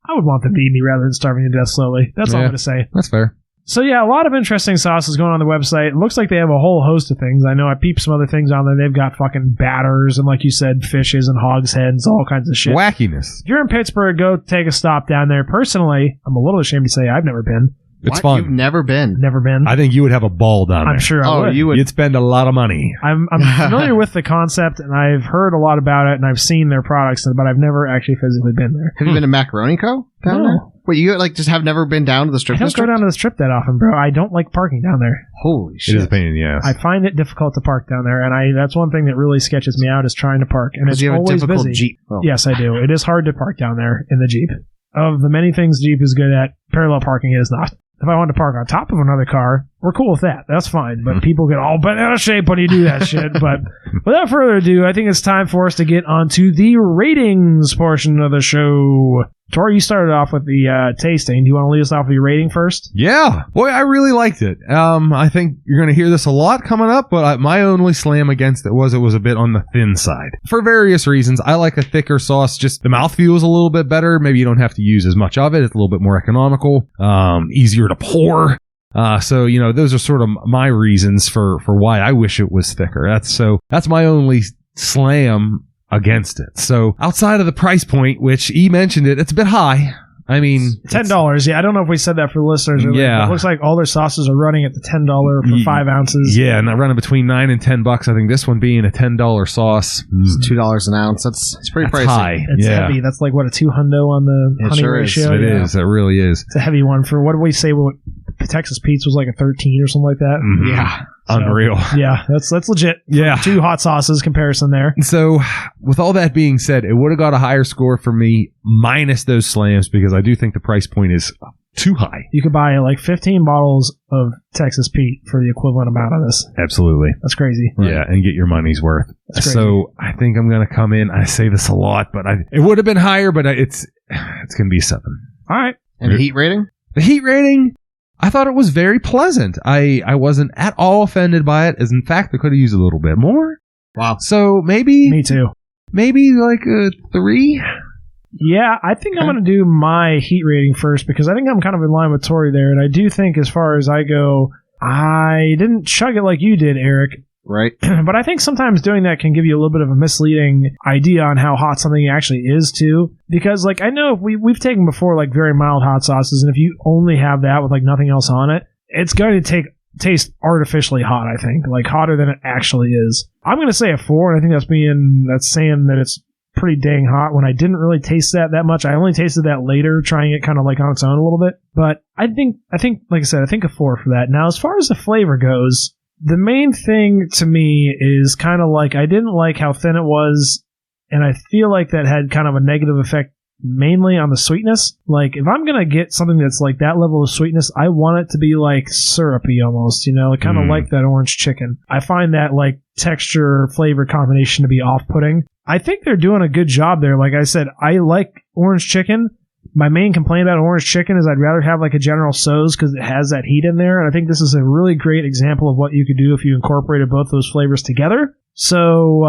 I would want them to eat me rather than starving to death slowly. That's all I'm going to say. That's fair. So, yeah, a lot of interesting sauces going on the website. It looks like they have a whole host of things. I know I peeped some other things on there. They've got fucking batters and, like you said, fishes and hogs' heads, all kinds of shit. Wackiness. If you're in Pittsburgh, go take a stop down there. Personally, I'm a little ashamed to say I've never been. It's What? fun. You've never been? Never been. I think you would have a ball down there. I'm sure I would. you would. You'd spend a lot of money. I'm familiar with the concept, and I've heard a lot about it, and I've seen their products, but I've never actually physically been there. Have you been to Macaroni Co. down No. there? Wait, you just have never been down to the strip I don't district? go down to the strip that often, bro. I don't like parking down there. Holy It shit. is a pain in the ass. I find it difficult to park down there, and that's one thing that really sketches me out is trying to park, and Because it's you have a always difficult busy. Jeep. Oh. Yes, I do. It is hard to park down there in the Jeep. Of the many things Jeep is good at, parallel parking is not. If I wanted to park on top of another car, we're cool with that. That's fine. But people get all bent out of shape when you do that shit. But without further ado, I think it's time for us to get onto the ratings portion of the show. Tori, you started off with the tasting. Do you want to lead us off with your rating first? Yeah. Boy, I really liked it. I think you're going to hear this a lot coming up, but my only slam against it was a bit on the thin side. For various reasons, I like a thicker sauce. Just the mouthfeel is a little bit better. Maybe you don't have to use as much of it. It's a little bit more economical, easier to pour. So, those are sort of my reasons for why I wish it was thicker. That's my only slam against it. So outside of the price point, which E mentioned it's a bit high. I mean, $10. Yeah, I don't know if we said that for the listeners. Earlier, Yeah. but it looks like all their sauces are running at the $10 for 5 ounces. Yeah, and I running between $9 and $10. I think this one being a $10 sauce. It's $2 an ounce. That's pretty That's pricey. high. It's yeah. heavy. That's like, what, a 200 on the It honey sure is. ratio? It Yeah. is. It really is. It's a heavy one. For what did we say? What Texas Pete's was like a 13 or something like that? Mhm. Yeah. So, Unreal. Yeah, that's legit. Yeah. 2 hot sauces comparison there. So, with all that being said, it would have got a higher score for me, minus those slams, because I do think the price point is too high. You could buy like 15 bottles of Texas Pete for the equivalent amount of this. Absolutely. That's crazy. Yeah, and get your money's worth. That's crazy. So, I think I'm going to come in. I say this a lot, but it would have been higher, but it's going to be a 7. All right. And heat rating? The heat rating, I thought it was very pleasant. I wasn't at all offended by it, as in fact, I could have used a little bit more. Wow. So maybe Me too. like a 3. Yeah, I think I'm going to do my heat rating first because I think I'm kind of in line with Tori there. And I do think as far as I go, I didn't chug it like you did, Eric. Right. But I think sometimes doing that can give you a little bit of a misleading idea on how hot something actually is too. Because like I know we've taken before like very mild hot sauces, and if you only have that with like nothing else on it, it's going to taste artificially hot. I think like hotter than it actually is. I'm going to say a 4, and I think that's saying that it's pretty dang hot when I didn't really taste that much. I only tasted that later, trying it kind of like on its own a little bit. But I think like I said, I think a 4 for that. Now as far as the flavor goes, the main thing to me is kind of like I didn't like how thin it was, and I feel like that had kind of a negative effect mainly on the sweetness. Like if I'm going to get something that's like that level of sweetness, I want it to be like syrupy almost, kind of like that orange chicken. I find that like texture flavor combination to be off-putting. I think they're doing a good job there. Like I said, I like orange chicken. My main complaint about orange chicken is I'd rather have like a General Tso's because it has that heat in there. And I think this is a really great example of what you could do if you incorporated both those flavors together. So,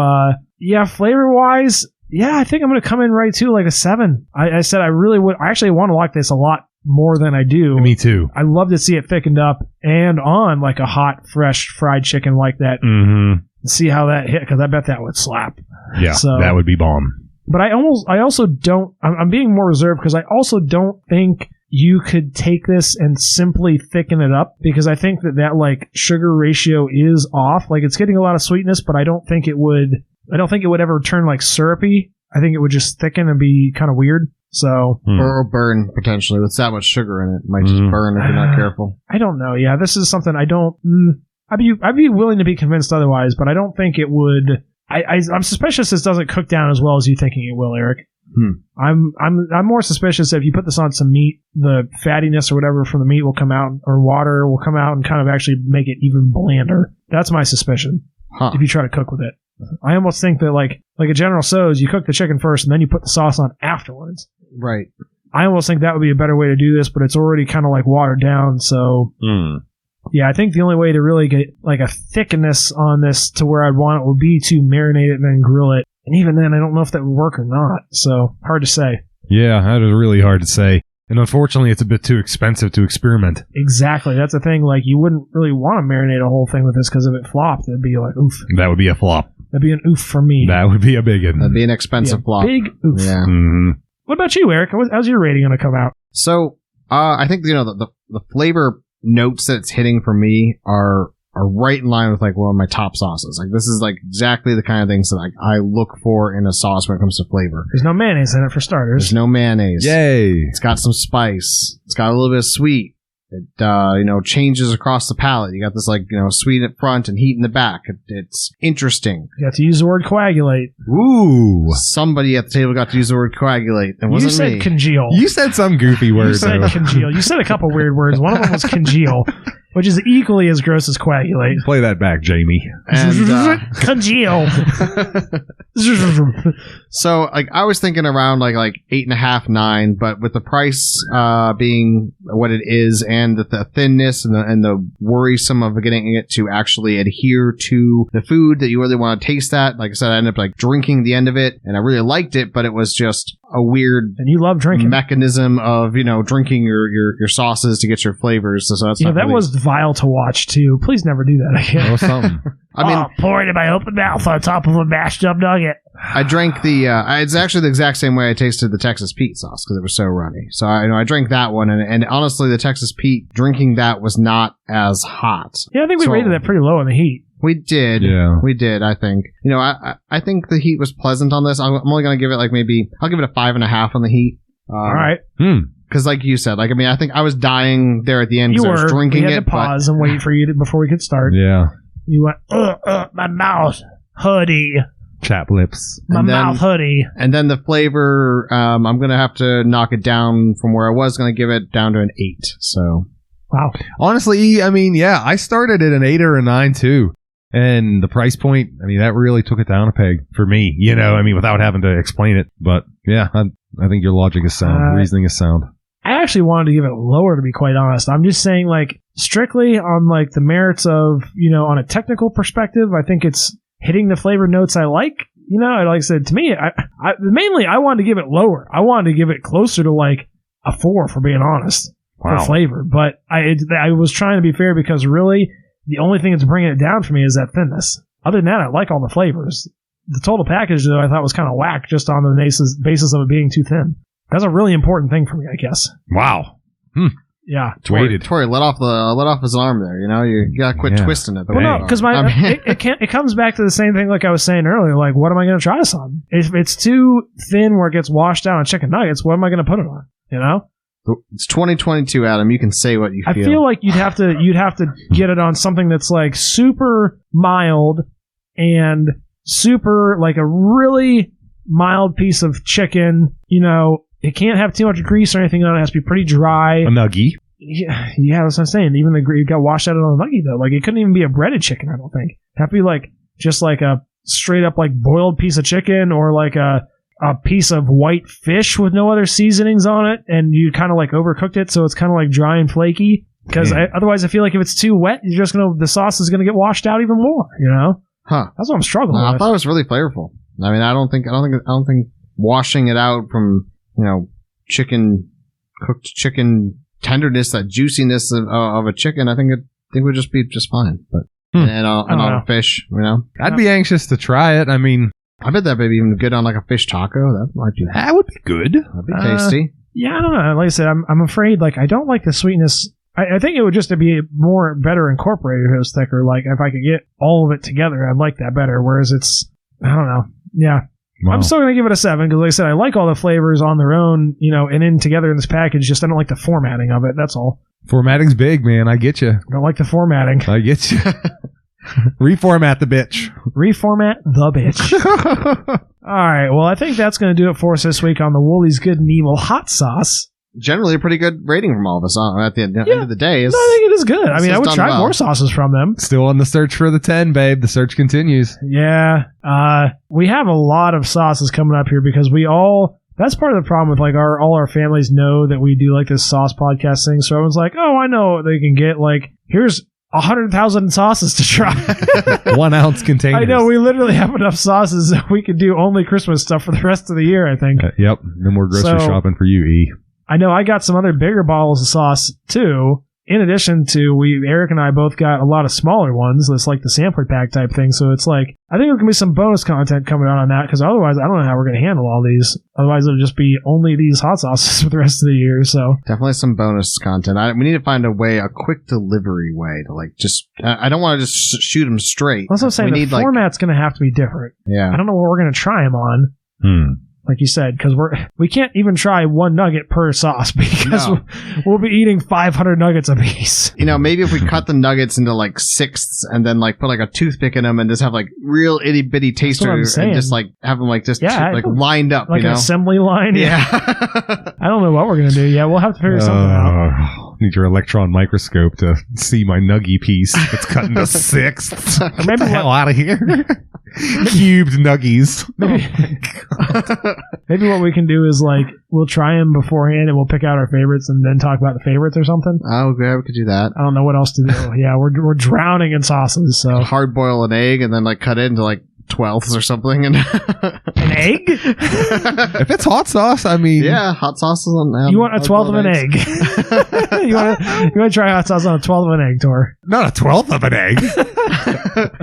flavor-wise, I think I'm going to come in right too, like a 7. I said I really would. I actually want to like this a lot more than I do. Me too. I love to see it thickened up and on like a hot, fresh fried chicken like that. Mm-hmm. See how that hit, because I bet that would slap. Yeah, So- that would be bomb. But I also don't, I'm being more reserved because I also don't think you could take this and simply thicken it up, because I think that like sugar ratio is off. Like it's getting a lot of sweetness, but I don't think it would ever turn like syrupy. I think it would just thicken and be kind of weird. So Or burn, potentially. With that much sugar in it. It might just burn if you're not careful. I don't know. Yeah, this is something I don't, I'd be willing to be convinced otherwise, but I don't think it would. I'm suspicious this doesn't cook down as well as you thinking it will, Eric. I'm more suspicious that if you put this on some meat, the fattiness or whatever from the meat will come out, or water will come out and kind of actually make it even blander. That's my suspicion. If you try to cook with it, I almost think that like a General Tso's, you cook the chicken first and then you put the sauce on afterwards. Right. I almost think that would be a better way to do this, but it's already kind of like watered down. So yeah, I think the only way to really get like a thickness on this to where I'd want it would be to marinate it and then grill it. And even then, I don't know if that would work or not. So hard to say. Yeah, that is really hard to say. And unfortunately, it's a bit too expensive to experiment. Exactly. That's the thing. Like, you wouldn't really want to marinate a whole thing with this, because if it flopped, it'd be like, oof. That would be a flop. That'd be an oof for me. That would be a big one. That'd be an expensive flop. Big oof. Yeah. Mm-hmm. What about you, Eric? How's your rating going to come out? So, I think the flavor notes that it's hitting for me are right in line with like one of my top sauces. Like this is like exactly the kind of things that like I look for in a sauce when it comes to flavor. There's no mayonnaise in it for starters. There's no mayonnaise. Yay! It's got some spice. It's got a little bit of sweet. It changes across the palate. You got this like sweet at front and heat in the back. It's interesting. You got to use the word coagulate. Ooh! Somebody at the table got to use the word coagulate. It wasn't You said me. congeal. You said some goofy word. You said though. congeal. You said a couple weird words. One of them was congeal, which is equally as gross as coagulate. Play that back, Jamie. And, congeal. So like I was thinking around like 8.5, 9, but with the price being what it is and the thinness and the worrisome of getting it to actually adhere to the food that you really want to taste that. Like I said, I ended up like drinking the end of it and I really liked it, but it was just a weird and you love drinking mechanism of drinking your sauces to get your flavors. So that's that was vile to watch too. Please never do that again. Or something. I mean, pour it in my open mouth on top of a mashed up nugget. I drank it's actually the exact same way I tasted the Texas Pete sauce because it was so runny. So I drank that one, and honestly, the Texas Pete, drinking that was not as hot. Yeah, I think we rated that pretty low in the heat. We did. Yeah. We did, I think. I think the heat was pleasant on this. I'm only going to give it I'll give it a 5.5 on the heat. All right. Because like you said, I think I was dying there at the end because I was drinking we had to pause and wait for you before we could start. Yeah. You went, my mouth, hoodie. Chap lips. My mouth hoodie. And then the flavor, I'm going to have to knock it down from where I was going to give it down to an 8. So. Wow. Honestly, I started at an 8 or a 9 too. And the price point, that really took it down a peg for me, without having to explain it. But yeah, I think your logic is sound. Reasoning is sound. I actually wanted to give it lower, to be quite honest. I'm just saying, strictly on, the merits of, on a technical perspective, I think it's hitting the flavor notes I like. Like I said, to me, mainly I wanted to give it lower. I wanted to give it closer to, a 4, for being honest, for flavor. But I was trying to be fair because really, the only thing that's bringing it down for me is that thinness. Other than that, I like all the flavors. The total package, though, I thought was kind of whack just on the basis of it being too thin. That's a really important thing for me, I guess. Wow. Yeah. Tori let off his arm there. You gotta quit twisting it. Well, no, because it comes back to the same thing like I was saying earlier. Like, what am I going to try this on? If it's too thin where it gets washed down on chicken nuggets, what am I going to put it on? It's 2022, Adam. You can say what you feel. I feel like you'd have to get it on something that's super mild and super a really mild piece of chicken. It can't have too much grease or anything on it. It has to be pretty dry. A nuggie. Yeah, that's what I'm saying. Even it got washed out on the nuggie though. It couldn't even be a breaded chicken. I don't think. It'd have to be just a straight up boiled piece of chicken or a piece of white fish with no other seasonings on it, and you kind of overcooked it, so it's kind of dry and flaky. Because otherwise, I feel like if it's too wet, the sauce is gonna get washed out even more. Huh? That's what I'm struggling with. I thought it was really flavorful. I don't think washing it out from cooked chicken tenderness, that juiciness of a chicken, I think it would just be just fine. But and on a fish, I'd be anxious to try it. I bet that would be even good on a fish taco. That would be good. That'd be tasty. Yeah, I don't know. Like I said, I'm afraid I don't like the sweetness. I think it would just be better incorporated if it was thicker. If I could get all of it together, I'd like that better. Whereas I don't know. Yeah. Wow. I'm still going to give it a 7 because, like I said, I like all the flavors on their own, and in together in this package. Just I don't like the formatting of it. That's all. Formatting's big, man. I get you. I don't like the formatting. I get you. Reformat the bitch. Reformat the bitch. All right. Well, I think that's going to do it for us this week on the Wholey's Good and Evil hot sauce. Generally, a pretty good rating from all of us at the end of the day. I think it is good. I would try more sauces from them. Still on the search for the 10, babe. The search continues. Yeah. We have a lot of sauces coming up here because that's part of the problem with all our families know that we do this sauce podcast thing. So everyone's like, oh, I know what they can get. Here's 100,000 sauces to try. 1 ounce containers. I know, we literally have enough sauces that we could do only Christmas stuff for the rest of the year, I think. Yep. No more grocery shopping for you, E. I know I got some other bigger bottles of sauce too, in addition to, Eric and I both got a lot of smaller ones. That's like the sampler pack type thing. So it's like, I think there can be some bonus content coming out on that, because otherwise I don't know how we're going to handle all these. Otherwise it'll just be only these hot sauces for the rest of the year. So definitely some bonus content. We need to find a quick delivery way to like just. I don't want to just shoot them straight. That's what I'm saying. The format's going to have to be different. Yeah. I don't know what we're going to try them on. Like you said, because we can't even try one nugget per sauce, because we'll be eating 500 nuggets a piece. Maybe if we cut the nuggets into like sixths and then like put like a toothpick in them and just have like real itty bitty tasters and just like have them like just like lined up, like an assembly line. Yeah. I don't know what we're gonna do. Yeah, we'll have to figure something out. Need your electron microscope to see my nuggy piece. It's cut into sixths. Get the hell out of here. Cubed nuggies. Maybe what we can do is like we'll try them beforehand and we'll pick out our favorites and then talk about the favorites or something. Oh, yeah, we could do that. I don't know what else to do. Yeah, we're drowning in sauces. So hard boil an egg and then like cut it into like 12ths or something. And an egg? If it's hot sauce, I mean, yeah, hot sauce is on. You want a 12th of an egg? you want to try hot sauce on a 12th of an egg, Tor? Not a 12th of an egg.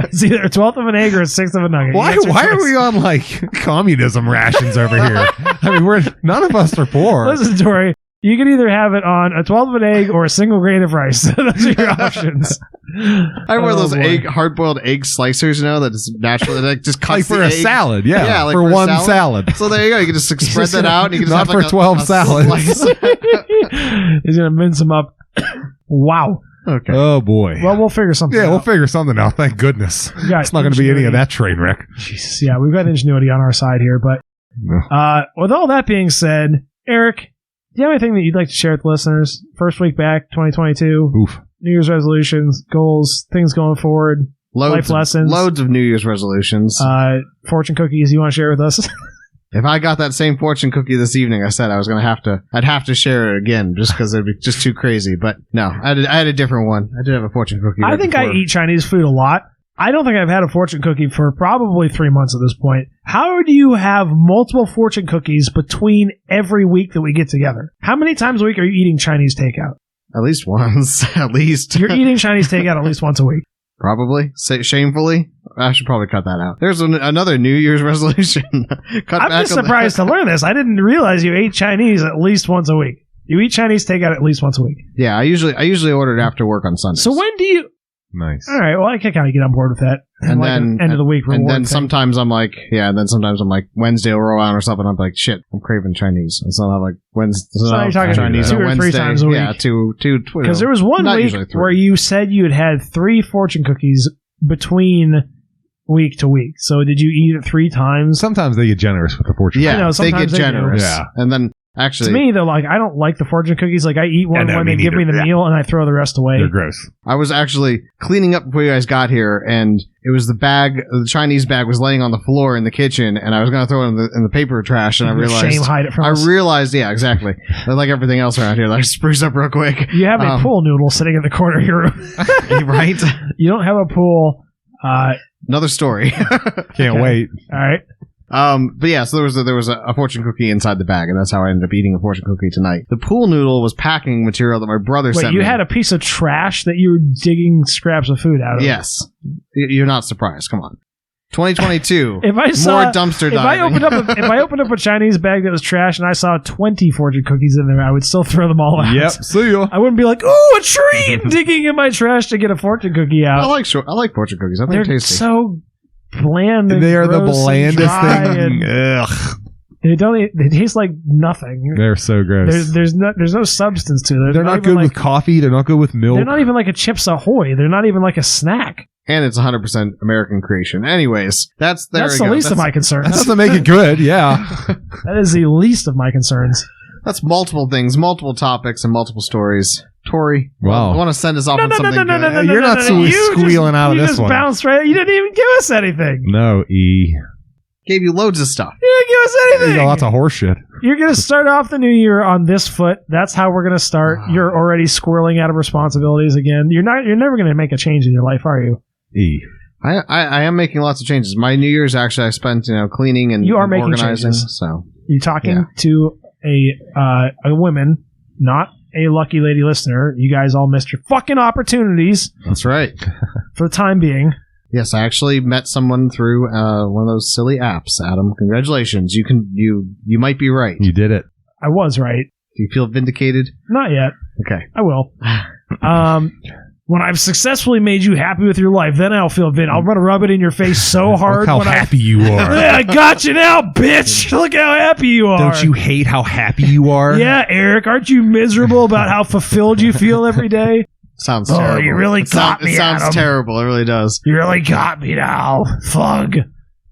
It's either a 12th of an egg or a 6th of a nugget. Why are we on like communism rations over here? I mean, none of us are poor. Listen, Tori, you can either have it on a 12th of an egg or a single grain of rice. Those are your options. I have one of those hard-boiled egg slicers, that is naturally like just cuts like for the a egg. salad, yeah, like for one salad. So there you go. You can just spread that out. And you can just not have for 12 salads. He's gonna mince them up. Wow. Okay. Oh boy. Well, we'll figure something out. Yeah, we'll figure something out. Thank goodness. It's not going to be any of that train wreck. Jesus, yeah, we've got ingenuity on our side here. But with all that being said, Eric, do you have anything that you'd like to share with listeners? First week back, 2022. Oof. New Year's resolutions, goals, things going forward, life lessons. Loads of New Year's resolutions. Fortune cookies you want to share with us? If I got that same fortune cookie this evening, I said I'd have to share it again just because it'd be just too crazy. But no, I had a different one. I did have a fortune cookie. I think I eat Chinese food a lot. I don't think I've had a fortune cookie for probably 3 months at this point. How do you have multiple fortune cookies between every week that we get together? How many times a week are you eating Chinese takeout? At least once. At least. You're eating Chinese takeout at least once a week. Probably. Shamefully. I should probably cut that out. There's another New Year's resolution. I'm just surprised to learn this. I didn't realize you ate Chinese at least once a week. You eat Chinese takeout at least once a week. Yeah, I usually order it after work on Sundays. So when do you... Nice. All right, well, I can kind of get on board with that. And like then end of the week reward and then thing. sometimes I'm like, Wednesday will roll around or something. I'm like, shit, I'm craving Chinese. And so I'm like, Wednesday. So you're talking Chinese 2 on or 3 Wednesday. times a week. Yeah, two. Because there was one week where you said you had 3 fortune cookies between week to week. So did you eat it 3 times? Sometimes they get generous with the fortune. Yeah, they get generous. Yeah. And then actually, to me, they're like, I don't like the fortune cookies. Like, I eat one when they give me the meal and I throw the rest away. They're gross. I was actually cleaning up before you guys got here, and it was the Chinese bag was laying on the floor in the kitchen, and I was going to throw it in the paper trash, and I realized... Shame hide it from us. Yeah, exactly. Like everything else around here, like spruce up real quick. You have a pool noodle sitting in the corner of your room. Right? You don't have a pool. Another story. Can't wait. All right. But yeah, so there was a fortune cookie inside the bag, and that's how I ended up eating a fortune cookie tonight. The pool noodle was packing material that my brother sent me. You had a piece of trash that you were digging scraps of food out of. Yes. You're not surprised. Come on. 2022. If I saw, more dumpster diving. If I opened up a Chinese bag that was trash and I saw 20 fortune cookies in there, I would still throw them all out. Yep. See ya. I wouldn't be like, ooh, a treat, digging in my trash to get a fortune cookie out. I like fortune cookies. I think they're tasty. So bland. And they are the blandest thing. Ugh. They taste like nothing. They're so gross. There's no substance to them. They're not good with coffee. They're not good with milk. They're not even like a Chips Ahoy. They're not even like a snack. And it's 100% American creation. Anyways, that's the least of my concerns. That doesn't make it good, yeah. That is the least of my concerns. That's multiple things, multiple topics, and multiple stories. Tori, wow. I want to send us off on something good. No, you're not squealing out of this one. You just bounced right. You didn't even give us anything. No, E. Gave you loads of stuff. You didn't give us anything. You got lots of horse shit. You're going to start off the new year on this foot. That's how we're going to start. You're already squirreling out of responsibilities again. You're never going to make a change in your life, are you? E. I am making lots of changes. My New Year's actually I spent cleaning and you are making organizing. Changes. So you're talking to a woman, not a lucky lady listener. You guys all missed your fucking opportunities That's right. for the time being. Yes, I actually met someone through one of those silly apps, Adam. Congratulations. You might be right. You did it. I was right. Do you feel vindicated? Not yet. Okay. I will. When I've successfully made you happy with your life, then I'll feel I'll want to rub it in your face so hard. Look how happy you are. Yeah, I got you now, bitch. Look how happy you are. Don't you hate how happy you are? Yeah, Eric. Aren't you miserable about how fulfilled you feel every day? Sounds Oh, terrible. you really got me, It sounds Adam. terrible. It really does. You really got me now. Fug.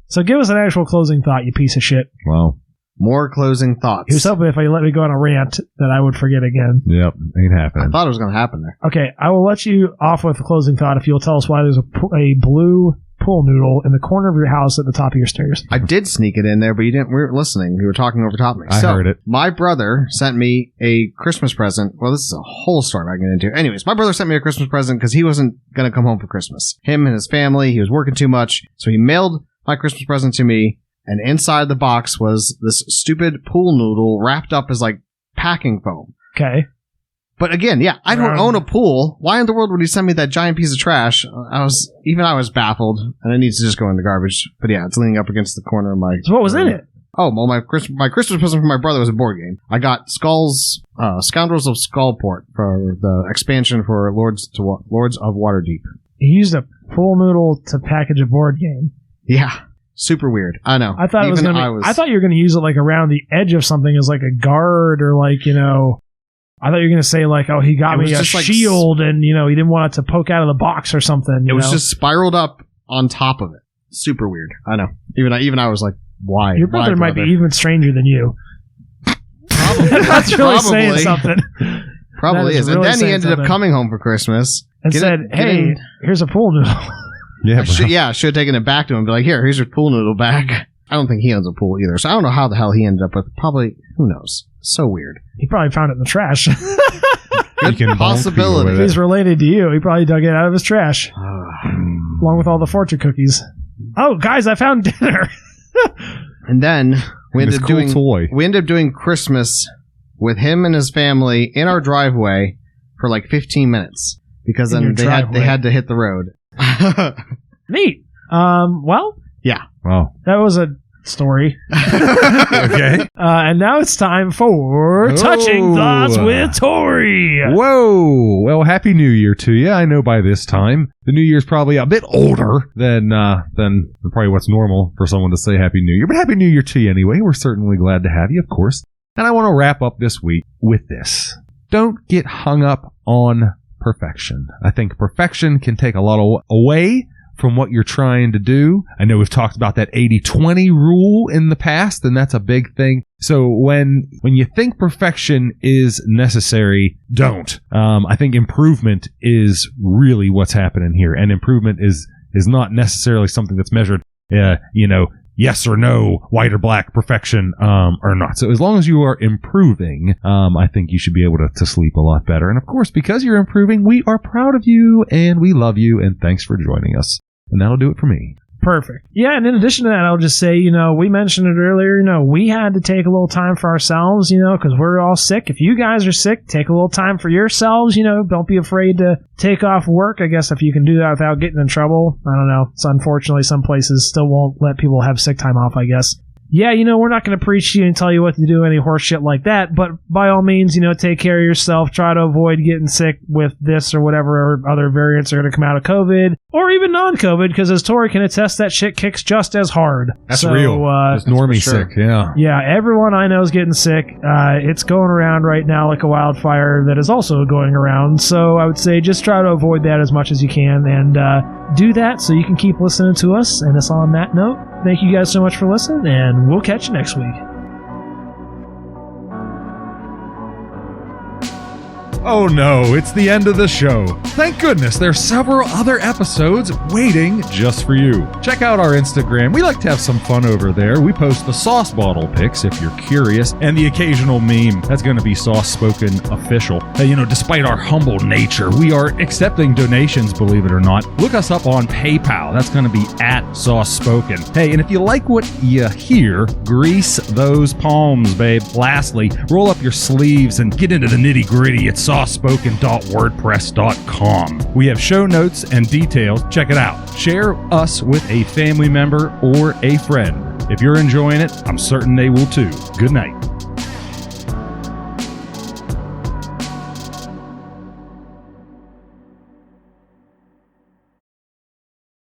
So give us an actual closing thought, you piece of shit. Well, More closing thoughts. He was hoping if I let me go on a rant that I would forget again. yep, ain't I happening. thought it was going to happen there. Okay, I will let you off with a closing thought if you'll tell us why there's a blue pool noodle in the corner of your house at the top of your stairs. I did sneak it in there, but you didn't. We weren't listening. You were talking over top of me. I heard it. My brother sent me a Christmas present. Well, this is a whole story I can get into. Anyways, my brother sent me a Christmas present because he wasn't going to come home for Christmas. Him and his family, he was working too much. So he mailed my Christmas present to me, and inside the box was this stupid pool noodle wrapped up as like packing foam. Okay. But again, yeah, I don't own a pool. Why in the world would he send me that giant piece of trash? I was baffled, and it needs to just go in the garbage. But yeah, it's leaning up against the corner of my... So what was in it? Oh, well, my Christmas present from my brother was a board game. I got Scoundrels of Skullport for the expansion for Lords of Waterdeep. He used a pool noodle to package a board game. Yeah, super weird. I know. I thought it was Even going to I thought you were going to use it like around the edge of something as like a guard or like, you know... I thought you were going to say, like, oh, he got me a shield and, you know, he didn't want it to poke out of the box or something. It was just spiraled up on top of it. Super weird. I know. Even I was like, why? Your brother might be even stranger than you. Probably. That's really saying something. Probably is. Really And then he ended something. up coming home for Christmas. And said, hey, here's a pool noodle. Yeah, I should have taken it back to him and be like, here's your pool noodle back. I don't think he owns a pool either. So I don't know how the hell he ended up with. Probably, who knows? So weird. He probably found it in the trash. Good possibility. If he's related to you, he probably dug it out of his trash. Along with all the fortune cookies. Oh, guys, I found dinner. And then we ended up doing Christmas with him and his family in our driveway for like 15 minutes. Because then they had to hit the road. Neat. Well. Yeah. Wow. That was a story. Okay. And now it's time for Touching Thoughts with Tori. Whoa. Well, Happy New Year to you. I know by this time the New Year's probably a bit older than probably what's normal for someone to say Happy New Year. But Happy New Year to you anyway. We're certainly glad to have you, of course. And I want to wrap up this week with this. Don't get hung up on perfection. I think perfection can take a lot away from what you're trying to do. I know we've talked about that 80-20 rule in the past, and that's a big thing. So when you think perfection is necessary, don't. I think improvement is really what's happening here, and improvement is not necessarily something that's measured, yes or no, white or black, perfection or not. So as long as you are improving, I think you should be able to sleep a lot better. And of course, because you're improving, we are proud of you, and we love you, and thanks for joining us. And that'll do it for me. Perfect. Yeah, and in addition to that, I'll just say, we mentioned it earlier, we had to take a little time for ourselves, because we're all sick. If you guys are sick, take a little time for yourselves, don't be afraid to take off work. I guess if you can do that without getting in trouble. I don't know. So unfortunately, some places still won't let people have sick time off, I guess. Yeah, we're not going to preach to you and tell you what to do, any horse shit like that, but by all means, take care of yourself. Try to avoid getting sick with this or whatever other variants are going to come out of COVID, or even non-COVID, because as Tori can attest, that shit kicks just as hard. That's real. It's normie sick, yeah. Yeah, everyone I know is getting sick. It's going around right now like a wildfire that is also going around, so I would say just try to avoid that as much as you can, and do that so you can keep listening to us. And it's on that note, thank you guys so much for listening, and we'll catch you next week. Oh no, it's the end of the show. Thank goodness there's several other episodes waiting just for you. Check out our Instagram. We like to have some fun over there. We post the sauce bottle pics if you're curious, and the occasional meme. That's going to be Sauce Spoken official. Despite our humble nature, we are accepting donations, believe it or not. Look us up on PayPal. That's going to be at Sauce Spoken. Hey, and if you like what you hear, grease those palms, babe. Lastly, roll up your sleeves and get into the nitty-gritty at saucespoken.wordpress.com. We have show notes and details. Check it out. Share us with a family member or a friend. If you're enjoying it, I'm certain they will too. Good night.